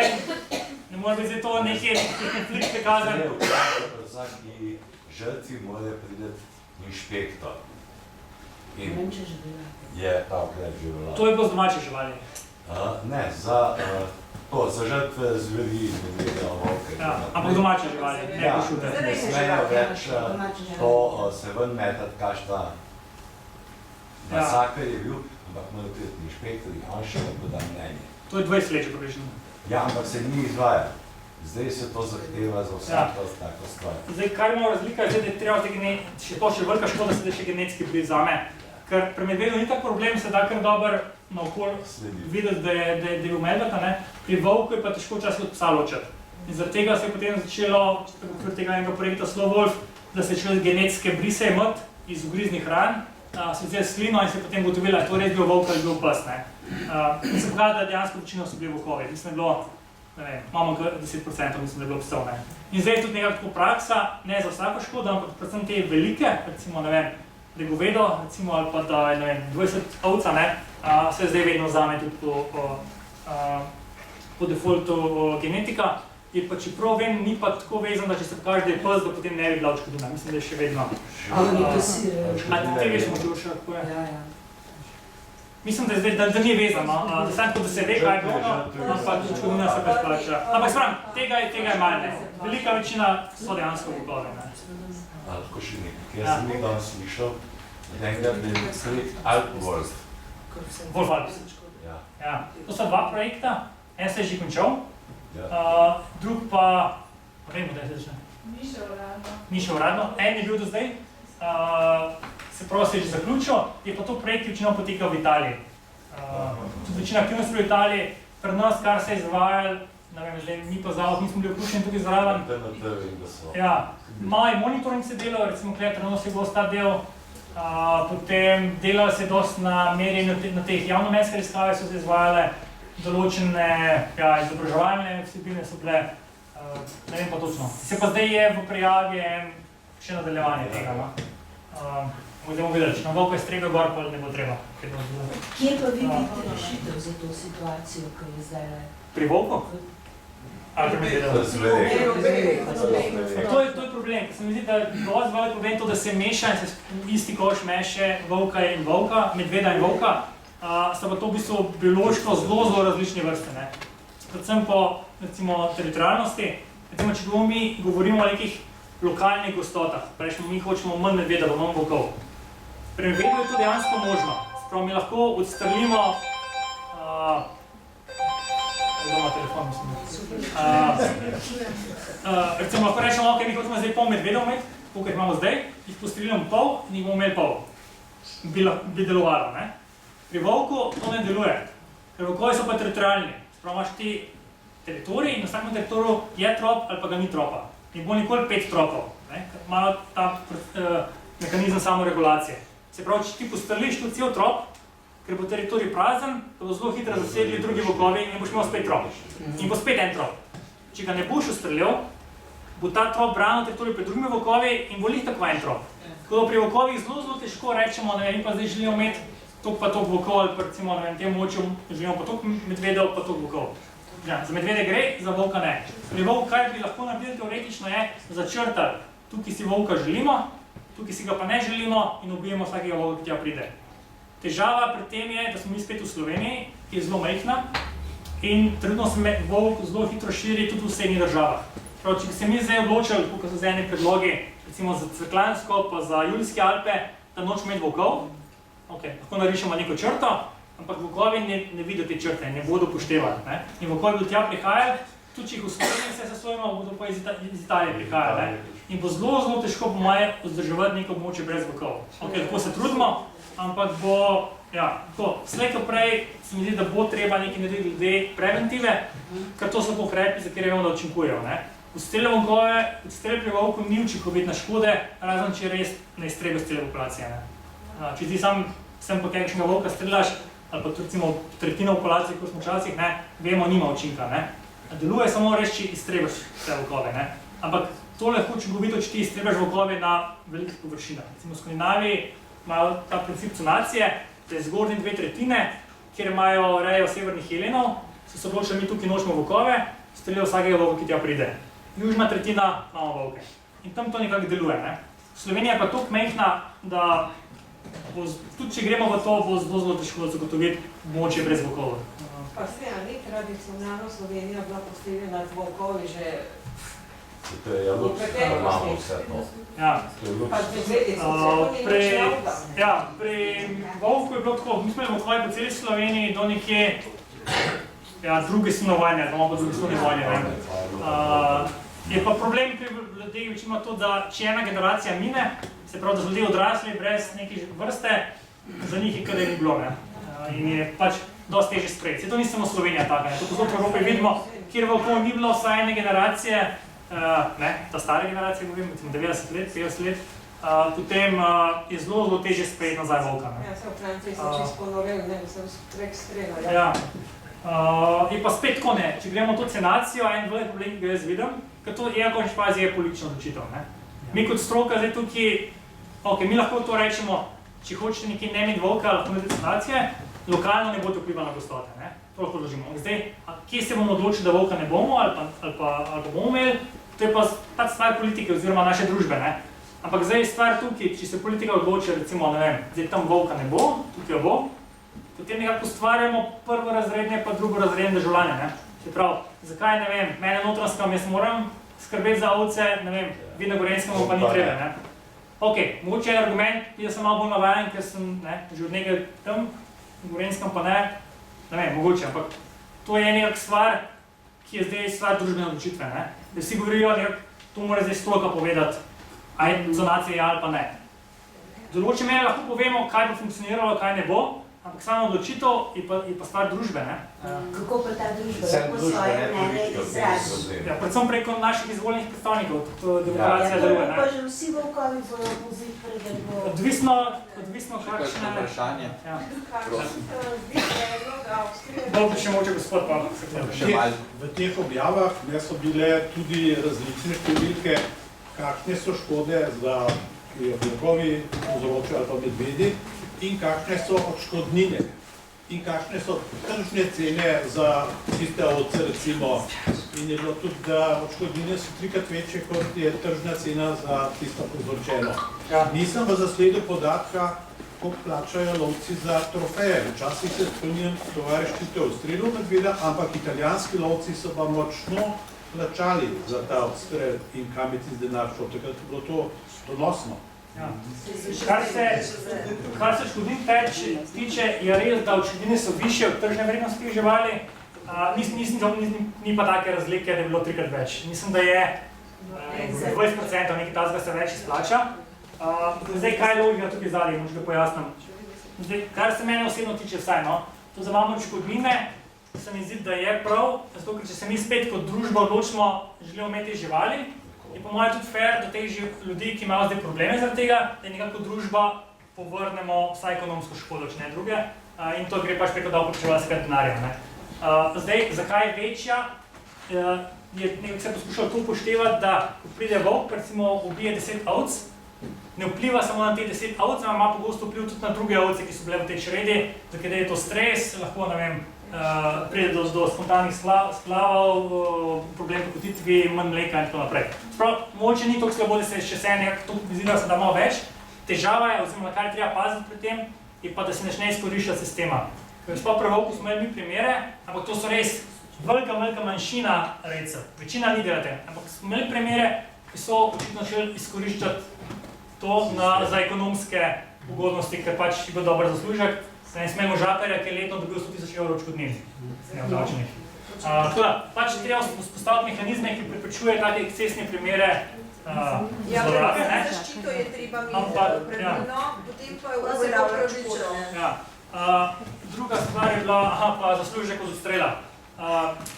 ne mora biti zdaj to nekje konflikt prikazan. Pri vsaki žrtvi mora priti inšpektor. In je ta ukrep že veljal. To je bilo z domače živali? Ne, za žrtve zveri, medvedja, volke. Ampak domače živali, ne košute. Ne smejo več to se ven metati, kakšna masakr je bil, ampak mora priti inšpektor in on še poda mnenje. To je 20 let že približno. Ja, ampak se ni izvajal. Zdaj se to zahteva za vsako tako stvar. Zdaj, kar imamo razlika, je, da je treba še velika škoda, da še genetski prizame. Ker pri medvedu ni tak problem, se da kar dober naokol videti, da je bil medved, pri volku je pa težko včasih od psa ločiti. In zaradi tega se je potem začelo, pri tega enega projekta Slowwolf, da se je začelo genetske brise imeti iz ugriznih ran, se vzeli slino in se je potem gotovila, da je to res bil volk ali bil pes. In se pokazalo, da dejansko večino so bili volkovi. Mislim, da je bilo ne vem, imamo 10%, mislim, da je bilo psov, ne. In zdaj je tudi nekako tako praksa, ne za vsako škodo, ampak predvsem te velike, recimo, ne vem, da je govedo, recimo, ali pa da je, ne vem, 20 ovca, ne, se zdaj vedno vzame tudi po defaultu genetika. Je pa, čeprav vem, ni pa tako vezan, da če se pokaže, da je pes, da potem ne bi bila odškodnina. Mislim, da je še vedno. Oni kasirajo. Te veš, mogoče še kako je. Mislim, da je zdaj, da ni vezano, da samo tako, da se ve, kaj je bilo, ampak odškodnina se pa splača. Ampak spravim, tega je manj, ne. Velika večina so dejansko volkovi, ne. Lahko še nekaj, ker sem nekaj danes slišal, nekaj, da je sred Alpwurst. Wolf Alps. Ja. To so dva projekta, en se je že končal. Drug pa, vemo, da je se začne. Ni še uradno. En je bil do zdaj, se pravi, se je že zaključil, je pa to projekt, ki večino potekal v Italiji. Tudi večina aktivnosti v Italiji, pri nas, kar se je izvajal, ne vem, zdaj mi pa zavod nismo bili vključeni tudi zraven. Ja, malo monitoring se delal, recimo trenutno se je bilo ta del, potem delalo se dosti na merjenju na teh javnomnenjske raziskave, so se izvajale, določene izobraževalne vsebine so bile, ne vem pa točno. Se pa zdaj je v prijavi še nadaljevanje tega, no. Zdaj bomo videli, če nam volko je strega gor, pa ne bo treba. Kje pa vidite rešitev za to situacijo, ki je zdaj le? Pri volku? Ali pri medvedu? To je problem, ker se mi zdi, da dosti velik problem to, da se meša in se isti koš meše volka in volka, medveda in volka. Sta pa to v bistvu biološko zelo različne vrste, ne. Predvsem po, recimo, teritorialnosti. Recimo, če mi govorimo o nekih lokalnih gostotah, prejšnjo, mi hočemo manj medveda, pa manj volkov. Pri medvedu je to dejansko možno. Sprav, mi lahko odstrelimo... Doma telefon, mislim. Recimo, lahko rečemo, ok, mi hočemo zdaj pol medvedov imeti, koliko jih imamo zdaj, jih postrelimo pol in jih bomo imeli pol. Bi delovalo, ne. Pri volku to ne deluje, ker volkovi so pa teritorialni. Sprav, imaš ti teritorij in na vsakem teritoriju je trop ali pa ga ni tropa. Ne bo nikoli 5 tropov, ne, ker imajo ta mehanizem samoregulacije. Se pravi, če ti postreliš tu cel trop, ker bo teritorij prazen, da bo zelo hitro zasedli drugi volkovi in ne boš imel spet trop. In bo spet en trop. Če ga ne boš ustrelil, bo ta trop branil teritorij pred drugimi volkovi in bo lih tako en trop. Tako da pri volkovih zelo težko rečemo, ne vem, pa zdaj želimo imeti toliko pa toliko volkov, ali pa recimo na tem močju želimo pa toliko medvedov, pa toliko volkov. Ja, za medvede gre, za volka ne. Pri volku, kaj bi lahko naredili teoretično je začrtati, tukaj si volka želimo, tukaj si ga pa ne želimo in ubijemo vsakega volka, ki tja pride. Težava pri tem je, da smo mi spet v Sloveniji, ki je zelo majhna in trenutno se volk zelo hitro širi tudi v sosednjih državah. Prav, če bi se mi zdaj odločili, kot so zdaj eni predlogi, recimo za Cerkljansko pa za Julijske Alpe, da nočemo imeti volkov, lahko narišemo neko črto, ampak volkovi ne vidijo te črte, ne bodo upoštevali, ne. In volkovi bodo tja prihajali, tudi če jih v Sloveniji se sesojimo, bodo pa iz Italije prihajali, ne. In bo zelo težko po moje vzdrževati neko območje brez volkov. Lahko se trudimo, ampak bo, tako, slej ko prej se mi zdi, da bo treba nekaj narediti glede preventive, ker to so ukrepi, za kere vemo, da učinkujejo, ne. Odstrel volkove, odstrel pri volku ni učinkovit na škode, razen če res ne iztrebijo cele populacije, ne. Če ti sem pa kakšnega volka strelaš, ali pa recimo tretjina populacije, kot smo včasih, ne, vemo, nima učinka, ne. Deluje samo res, če iztrebaš vse volkove, ne. Ampak to lahko učinkovito, če ti iztrebaš volkove na velikih površinah. Recimo v Skandinaviji imajo ta princip conacije, da je zgornje 2/3, kjer imajo rejo severnih jelenov, so se odločili, mi tukaj nočemo volkove, strelijo vsakega volka, ki tja pride. Južna tretjina imamo volke. In tam to nekako deluje, ne. Slovenija je pa toliko majhna, da tudi če gremo v to, bo zelo težko zagotoviti območje brez volkov. Pa se, a ni tradicionalno Slovenija bila postavljena z volkovi že To je normalno vse to. Pa z medvedi so celo ni nič javda. Ja, pri volku je bilo tako, mi smo imeli volkovi po celi Sloveniji do nekje druge svetovne vojne, imamo pa druge svetovne vojne, ne. Je pa problem pri ljudeh večino to, da če ena generacija mine, se pravi, da so ljudje odrasli brez neke vrste, za njih je kadar ni bilo, ne. In je pač dosti težje sprejeti. To ni samo Slovenija taka, ne. To posod v Evropi vidimo, kjer volkov ni bilo vsaj ene generacije, ne, ta stare generacije govorim, recimo 90 let, 50 let, potem je zelo težje sprejeti nazaj volka, ne. Ja, se v Franciji so čisto ponoreli, ne, da so prek strela. Ja. Je pa spet tako ne, če gremo to cenacijo, en velik problem, ki ga jaz vidim, ker to je končni fazi je politična odločitev. Mi kot stroka zdaj tukaj, mi lahko to rečemo, če hočete nekaj ne imeti volka, lahko imeti cenacije, lokalno ne bo to vplivalo na gostote, to lahko odložimo. Zdaj, kje se bomo odločili, da volka ne bomo ali pa bomo imeli, to je pa stvar politike oziroma naše družbe, Ampak zdaj je stvar tukaj, če se politika odloči, recimo, ne vem, zdaj tam volka ne bo, tukaj jo bo, potem nekako ustvarjamo prvorazredne pa drugorazredne državljane, Se pravi, zakaj, ne vem, mene Notranjskam, jaz moram skrbeti za ovce, ne vem, vi na Gorenjskemu pa ni treba, Ok, mogoče je argument, jaz sem malo bolj navajen, ker sem že od nekaj tam, na Gorenjskem pa ne vem, mogoče, ampak to je nekak stvar, ki je zdaj stvar družbene odločitve, Da vsi govorijo, to mora zdaj stroka povedati, aj zonacija je ali pa ne. Določene mene lahko povemo, kaj bo funkcioniralo, kaj ne bo, ampak samo odločitev je pa stvar družbe, Kako pa ta družba lahko svoje mnenje izrazi? Ja, predvsem preko naših izvoljenih predstavnikov, tako demokracija deluje, Pa že vsi volkovi bojo pozit predlgo. Odvisno kakšne... vprašanje. Kakšen se vam zdi predlog Avstrije? Bolj še moče gospod pa Še malo. V teh objavah so bile tudi različne številke, kakšne so škode za volkovi povzročajo ali pa medvedi in kakšne so odškodnine in kakšne so tržne cene za tiste ovce recimo. In je bilo tudi, da odškodnine so 3-krat večje, kot je tržna cena za tisto povzročeno. Nisem pa zasledil podatka, koliko plačajo lovci za trofeje. Včasih se spominjam, tovariščite odstrelov medveda, ampak italijanski lovci so pa močno plačali za ta odstrel in kam je tisti denar šel. Takrat je bilo to donosno. Kar se škodin tiče, je res, da odškodnine so višje od tržne vrednosti živali. Ni pa take razlike, da je bilo 3-krat več. Mislim, da je 20% nekaj tazga se več izplača. Zdaj, kaj je logika tukaj zadnji, moč ga pojasnim. Zdaj, kar se mene osebno tiče vsaj, to za imamo odškodnine, se mi zdi, da je prav, zato ker če se mi spet kot družba odločimo, želimo imeti živali, je po mojem tudi fair do teh ljudi, ki imajo zdaj probleme zaradi tega, da je nekako družba povrnemo vsaj ekonomsko škodo, če ne druge, in to gre pač preko davkoplačevalskega denarja. Zdaj, zakaj je večja, je nekako se poskušal to upoštevati, da ko pride volk, recimo ubije 10 ovc, ne vpliva samo na te 10 ovc, ampak ima pogosto vpliv tudi na druge ovce, ki so bile v tej čredi, zakaj je to stres, lahko, ne vem, pride do spontanih splavov, problem po kotitvi, manj mleka in tako naprej. Sprav, mogoče ni toliko slabo, da se še se nekako to izgleda, se da malo več. Težava je, oziroma na kar je treba paziti pri tem, je pa, da se ne izkoriščati sistema. Ker sploh pri volku smo imeli primere, ampak to so res velika manjšina rejcev. Večina ni delate, ampak smo imeli primere, ki so očitno šeli izkoriščati to za ekonomske ugodnosti, ker pač je bil dober zaslužek. Ne smemo žakarja, ki je letno dobil 100 000 evrov odškodnin, neobdavčenih. Tako da, pač treba vzpostaviti mehanizme, ki preprečuje take ekscesne primere zlorabe. Ja, zaščito je treba imeti pravilno, potem pa je zelo pravično. Druga stvar je bila, pa zaslužek od odstrela.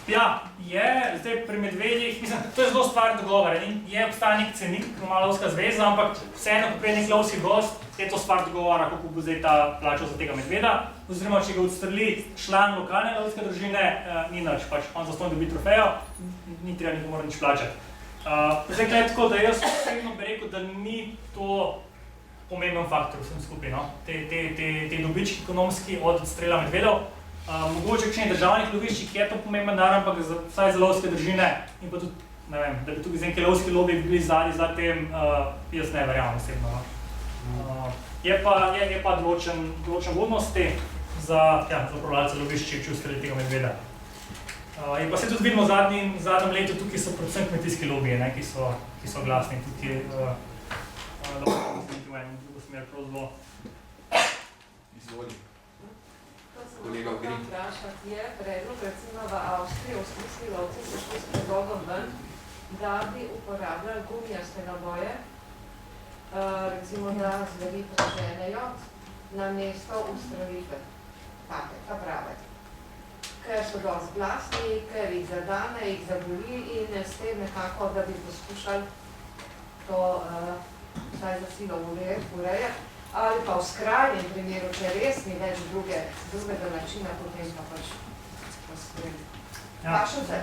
Ja, je, zdaj pri medvedih, mislim, to je zelo stvar dogovora, je obstaja nek cenik, Normalna lovska zveza, ampak vseeno, ko prije nek lovski gost, je to stvar dogovora, kako bo zdaj ta plačal za tega medveda, oziroma, če ga odstreli član lokalne lovske družine, ni nič, pač on zastonj dobi trofejo, ni treba nikomu nič plačati. Zdaj, kaj je tako, da jaz osebno bi rekel, da ni to pomemben faktor vsem skupaj, te dobički ekonomski od odstrela medvedov. Mogoče kakšnih državnih loviščih je to pomemben dar, ampak vsaj za lovske družine in pa tudi, ne vem, da bi tudi z neki lovski lobi bili zadnji za tem, jaz ne verjamem osebno. Je pa določen vodnosti za upravljalce loviščih, če ustreli tega medveda. In pa se tudi vidimo v zadnjem letu, tukaj so predvsem kmetijski lobiji, ki so glasni, tukaj lahko v eno drugo smer prav zelo. Izvoli. Kolega Grin. Vprašati je predlog, recimo v Avstriji, avstrijski lovci so šli s predlogom ven, da bi uporabljali gumijaste naboje, recimo da zveri preženejo na mesto ustrelitve, take, prave. Ker so dosti glasni, ker jih zadane, jih zaboli in s tem nekako, da bi poskušali to vsaj za silo urejati. Ali pa v skrajnem primeru, če res ni več drugega načina, potem pa pač sprejeli. Ja. Kakšen se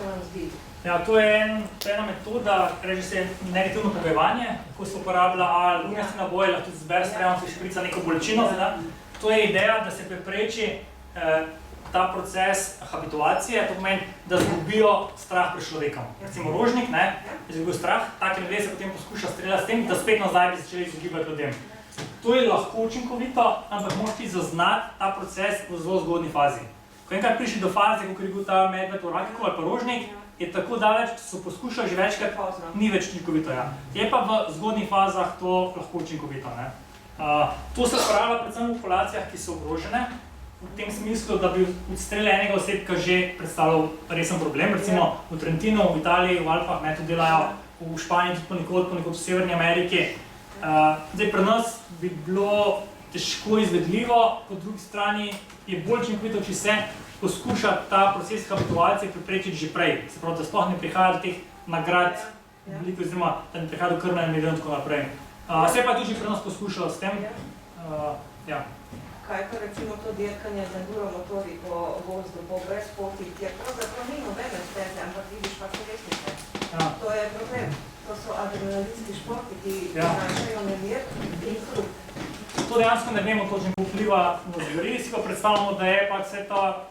vam zdi? Ja, to je ena metoda, reče se negativno pogojevanje, ko se uporablja ali gumijaste naboje, lahko tudi zber strelom, se šprica neko bolečino. To je ideja, da se prepreči ta proces habituacije, to pomeni, da zgubijo strah pred človekom. Recimo rožnik, je izgubil strah, take ljudje se potem poskuša streljati s tem, da spet nazaj bi začeli izogibati ljudem. To je lahko učinkovito, ampak moraš ti zaznati ta proces v zelo zgodni fazi. Ko enkrat prišli do faze, kot je bil ta medved v rakiku ali pa rožnik, je tako daleč, da so poskušali že večkrat, ni več učinkovito. Ja. Je pa v zgodnjih fazah to lahko učinkovito. To se uporablja predvsem v populacijah, ki so ogrožene, v tem smislu, da bi odstrel enega osebka že predstavljal resen problem. Recimo v Trentinu, v Italiji, v Alpah, to delajo v Španiji, tudi ponekod v Severni Ameriki. Zdaj, pri nas bi bilo težko izvedljivo, po drugi strani je bolj učinkovito, če se poskuša ta proces habituacije preprečiti že prej. Se pravi, da sploh ne prihaja do teh nagrad, oziroma da ne prihaja do krvnega medveda in tako naprej. Se pa tudi pri nas poskušalo s tem. Kaj pa recimo to dirkanje z enduromotorji po gozdu, po brezpotih, kjer pravzaprav ni nobene steze, ampak vidiš pa kolesnice. To je problem. To so adrenalinski športi, ki znašajo nemir in hrup. To dejansko ne vemo točno, kako vpliva na zveri, si pa predstavljamo, da je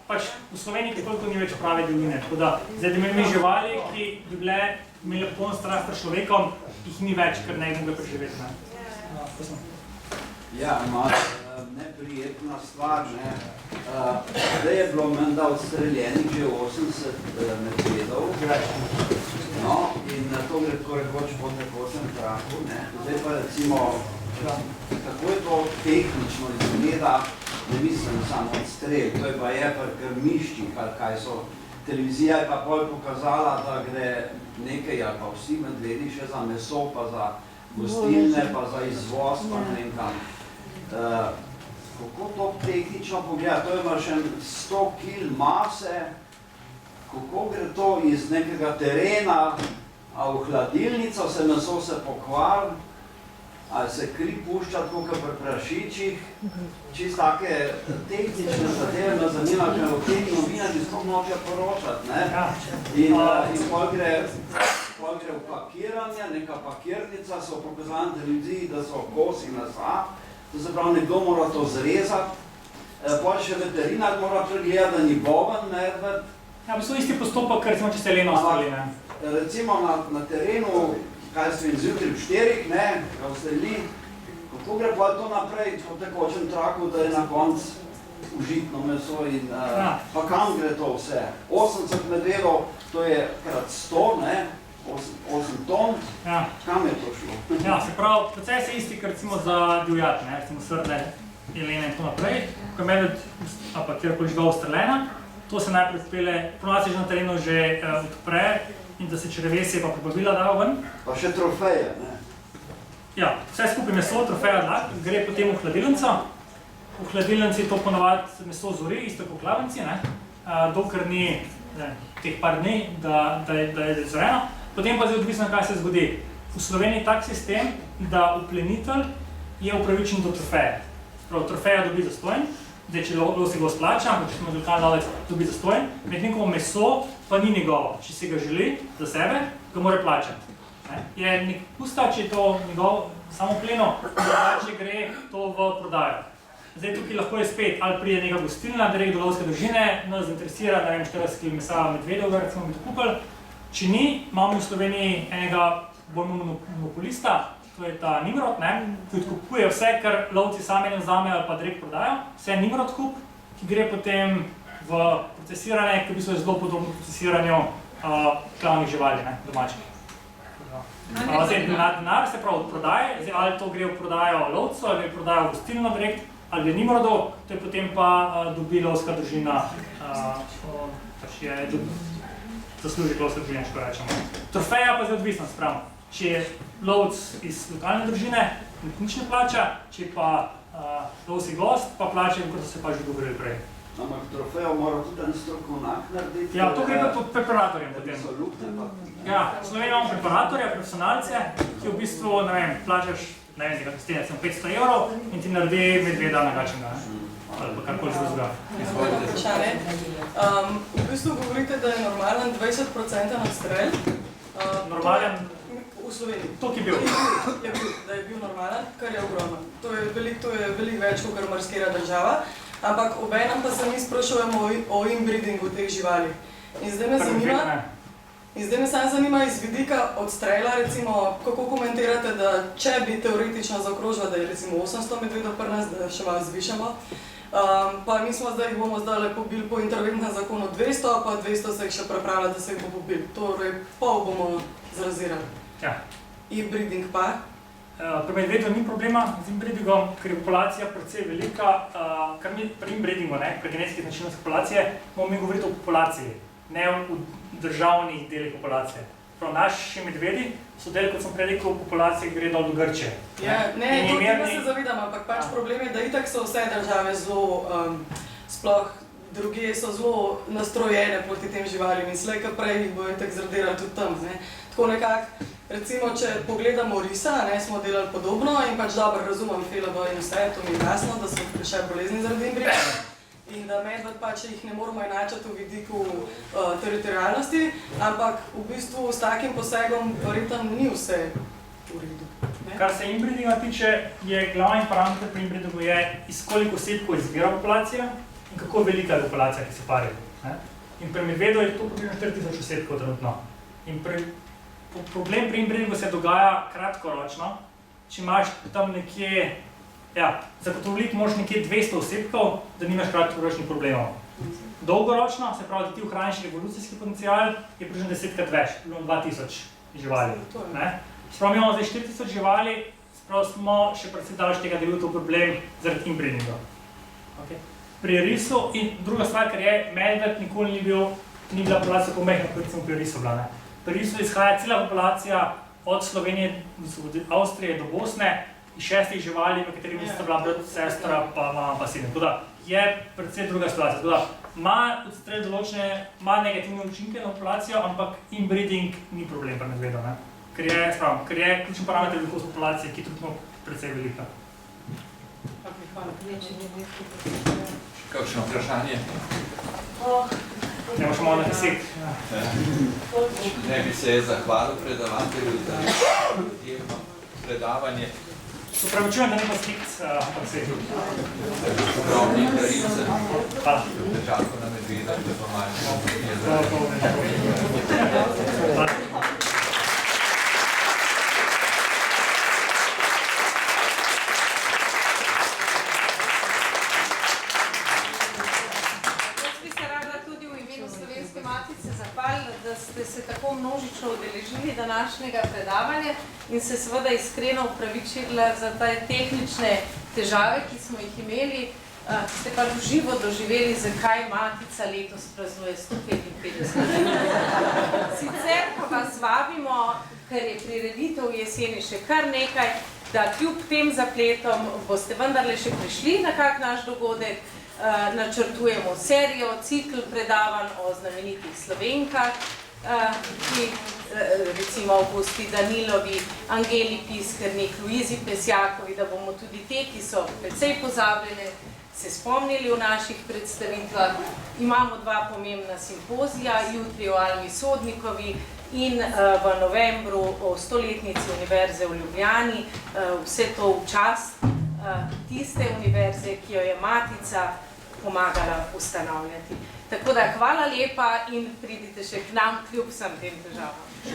pač v Sloveniji toliko ni več prave divjine. Tako da, zdaj, da imeli živali, ki bi imeli poln strah pred človekom, jih ni več, ker ne bi mogli preživeti. Ja, malo neprijetna stvar, zdaj je bilo menda odstreljenih že 80 medvedov, no, in to gre tako rekoč po tekosem traku, zdaj pa recimo, kako je to tehnično izgleda, ne mislim samo odstrel, to je pa pri krmiščih, ali kaj so, televizija je pa pol pokazala, da gre nekaj, ali pa vsi medvedi še za meso, pa za gostilne, pa za izvoz, pa ne vem kam. Kako to tehnično pogleda, to ima še 100 kil mase, kako gre to iz nekega terena, a v hladilnico se meso se pokvari, ali se kri pušča tako kot pri prašičih, čisto take tehnične zadeve me zanima, ker v teh novinah sploh noče poročati, in pol gre v pakiranje, neka pakirnica, so pokazali televiziji, da so kosi mesa, to se pravi, nekdo mora to zrezati, pol še veterinar mora pregledati, da ni boven medved. Ja, v bistvu isti postopek, ker smo čisto leno ostali, Recimo na terenu, kaj ste in zjutraj v 4, ga ustreli, kako gre pa to naprej po tekočem traku, da je na konc užitno meso in pa kam gre to vse? 80 medvedov, to je krat 100, 8 ton, kam je to šlo? Ja, se pravi, proces je isti, ker recimo za divjad, recimo srne, jelene in tako naprej, ko je medved, pa kjerkoli žival ustreljena, to se najprej spele, ponovno se že na terenu že odpre in da se črevesje pa probavila dajo ven. Pa še trofeje, Ja, vse skupaj meso, trofeja dak, gre potem v hladilnico. V hladilnici to ponovadi meso zori, isto kot klavenci, dokler ni teh par dni, da je zreno. Potem pa je odvisno, kaj se zgodi. V Sloveniji je tak sistem, da uplenitelj je upravičen do trofeje. Prav, trofeja dobi zastojn, zdaj če losi gost plača, ampak če smo lokalni lovec, dobi zastojn, medtem ko meso pa ni njegovo. Če si ga želi za sebe, ga mora plačati. Je nek pusta, če je to njegov samo pleno, če gre to v prodajo. Zdaj tukaj lahko je spet, ali pride neka gostilna, direkt do lovske družine, nas zainteresira, da 40 kg mesa medvedov, recimo bi to kupili. Če ni, imamo v Sloveniji enega bolj monopolista, to je ta Nimrod, ki odkupuje vse, kar lovci sami ne vzamejo ali pa direkt prodajo. Vse je Nimrod kup, ki gre potem v procesiranje, ki v bistvu je zelo podobno procesiranju klavnih živali, domačih. Zdaj, denar se pravi od prodaje, zdaj, ali to gre v prodajo lovcu, ali gre v prodajo gostilno direkt, ali je Nimrodov, to je potem pa dobi lovska družina, zasluži lovska družina, če rečemo. Trofeja pa je odvisno, spravo. Če je lovc iz lokalne družine, nič ne plača, če pa lovci gost, pa plača, kot so se pa že govorili prej. Ampak trofejo mora tudi en strokovnjak narediti? Ja, to gre pa pod preparatorjem potem. Ja, v Sloveniji imamo preparatorja, profesionalce, ki v bistvu, ne vem, plačaš, ne vem, nekaj stene, 500 € in ti naredi medveda nagačenega. ali pa karkoli drugega. V bistvu govorite, da je normalen 20% odstrel. Normalen? V Sloveniji. Toliko je bil. Da je bil normalen, kar je ogromno. To je veliko več, kot marsikera država. Ampak obenem pa se mi sprašujemo o inbreedingu teh živali. In zdaj me samo zanima iz vidika odstrela, recimo, kako komentirate, da če bi teoretično zaokrožila, da je recimo 800 medvedov pri nas, da še malo zvišamo, pa mi smo zdaj, jih bomo zdaj pobili po interventnem zakonu 200, pa 200 se jih še pripravlja, da se jih bo pobili. Torej, pol bomo zrazirali. Ja. Inbreeding pa? Pri medvedu ni problema z inbreedingom, ker je populacija precej velika, kar mi pri inbreedingu, pri genetskih značilnostih populacije, moramo mi govoriti o populaciji, ne o državnih delih populacije. Prav naši medvedi so del, kot sem prej rekel, populacije gre dol do Grčije. Ne, to tega se zavedam, ampak pač problem je, da itak so vse države zelo, sploh druge so zelo nastrojene proti tem živalim in slej, kar prej jih bo itak zradirali tudi tam. Tako nekako, recimo, če pogledamo risa, smo delali podobno in pač dobro razumem FLB in vse, to mi je jasno, da so prišli bolezni zaradi inbreedinga. In da medved pač jih ne moramo enačati v vidiku teritorialnosti, ampak v bistvu s takim posegom verjetno ni vse v redu. Kar se inbreedinga tiče, je glavni parameter pri inbreedingu je, iz koliko osebkov izbira populacija in kako velika je populacija, ki se parijo. In pri medvedu je to približno 4000 osebkov trenutno. In problem pri inbreedingu se dogaja kratkoročno, če imaš tam nekje zagotoviti moraš nekje 200 osebkov, da nimaš kratkoročnih problemov. Dolgoročno, se pravi, da ti ohraniš evolucijski potencial, je približno 10krat več, približno 2000 živali. Se pravi, imamo zdaj 4000 živali, se pravi, smo še predvsej daleč tega, da je bil to problem zaradi inbreedinga. Pri risu in druga stvar, ker je medved nikoli ni bila populacija tako majhna, kot sem pri risu bila. Pri risu izhaja cela populacija od Slovenije, Avstrije do Bosne, iz 6 živali, v katerimi sta bila brat, sestra, pa mama, pa sin. Tako da je predvsej druga situacija. Tako da ima odstrel določene, ima negativne učinke na populacijo, ampak inbreeding ni problem pri medvedu, ker je ključen parameter velikost populacije, ki je tudi precej velika. Kakšno vprašanje? Nemo še malo na 10. Ne bi se zahvalil predavatelju za izjemno predavanje. Se upravičujem, da nima slikt, ampak se je tudi. Ogromni darilce. Hvala. Državko na medveda, da pa malo da ste se tako množično udeležili današnjega predavanja in se seveda iskreno upravičili za te tehnične težave, ki smo jih imeli. Ste pa v živo doživeli, zakaj Matica letos praznuje 155 let. Sicer pa vas vabimo, ker je prireditev v jeseni še kar nekaj, da kljub tem zapletom boste vendarle še prišli na kak naš dogodek. Načrtujemo serijo, cikl predavanj o znamenitih Slovenkah, ki recimo Avgusti Danilovi, Angeli Piskernik, Luizi Pesjakovi, da bomo tudi te, ki so precej pozabljene, se spomnili v naših predstavitvah. Imamo 2 pomembna simpozija, jutri o Almi Sodnikovi in v novembru o 100-letnici Univerze v Ljubljani. Vse to v čast tiste univerze, ki jo je Matica pomagala ustanavljati. Tako da hvala lepa in pridite še k nam kljub vsem tem težavam.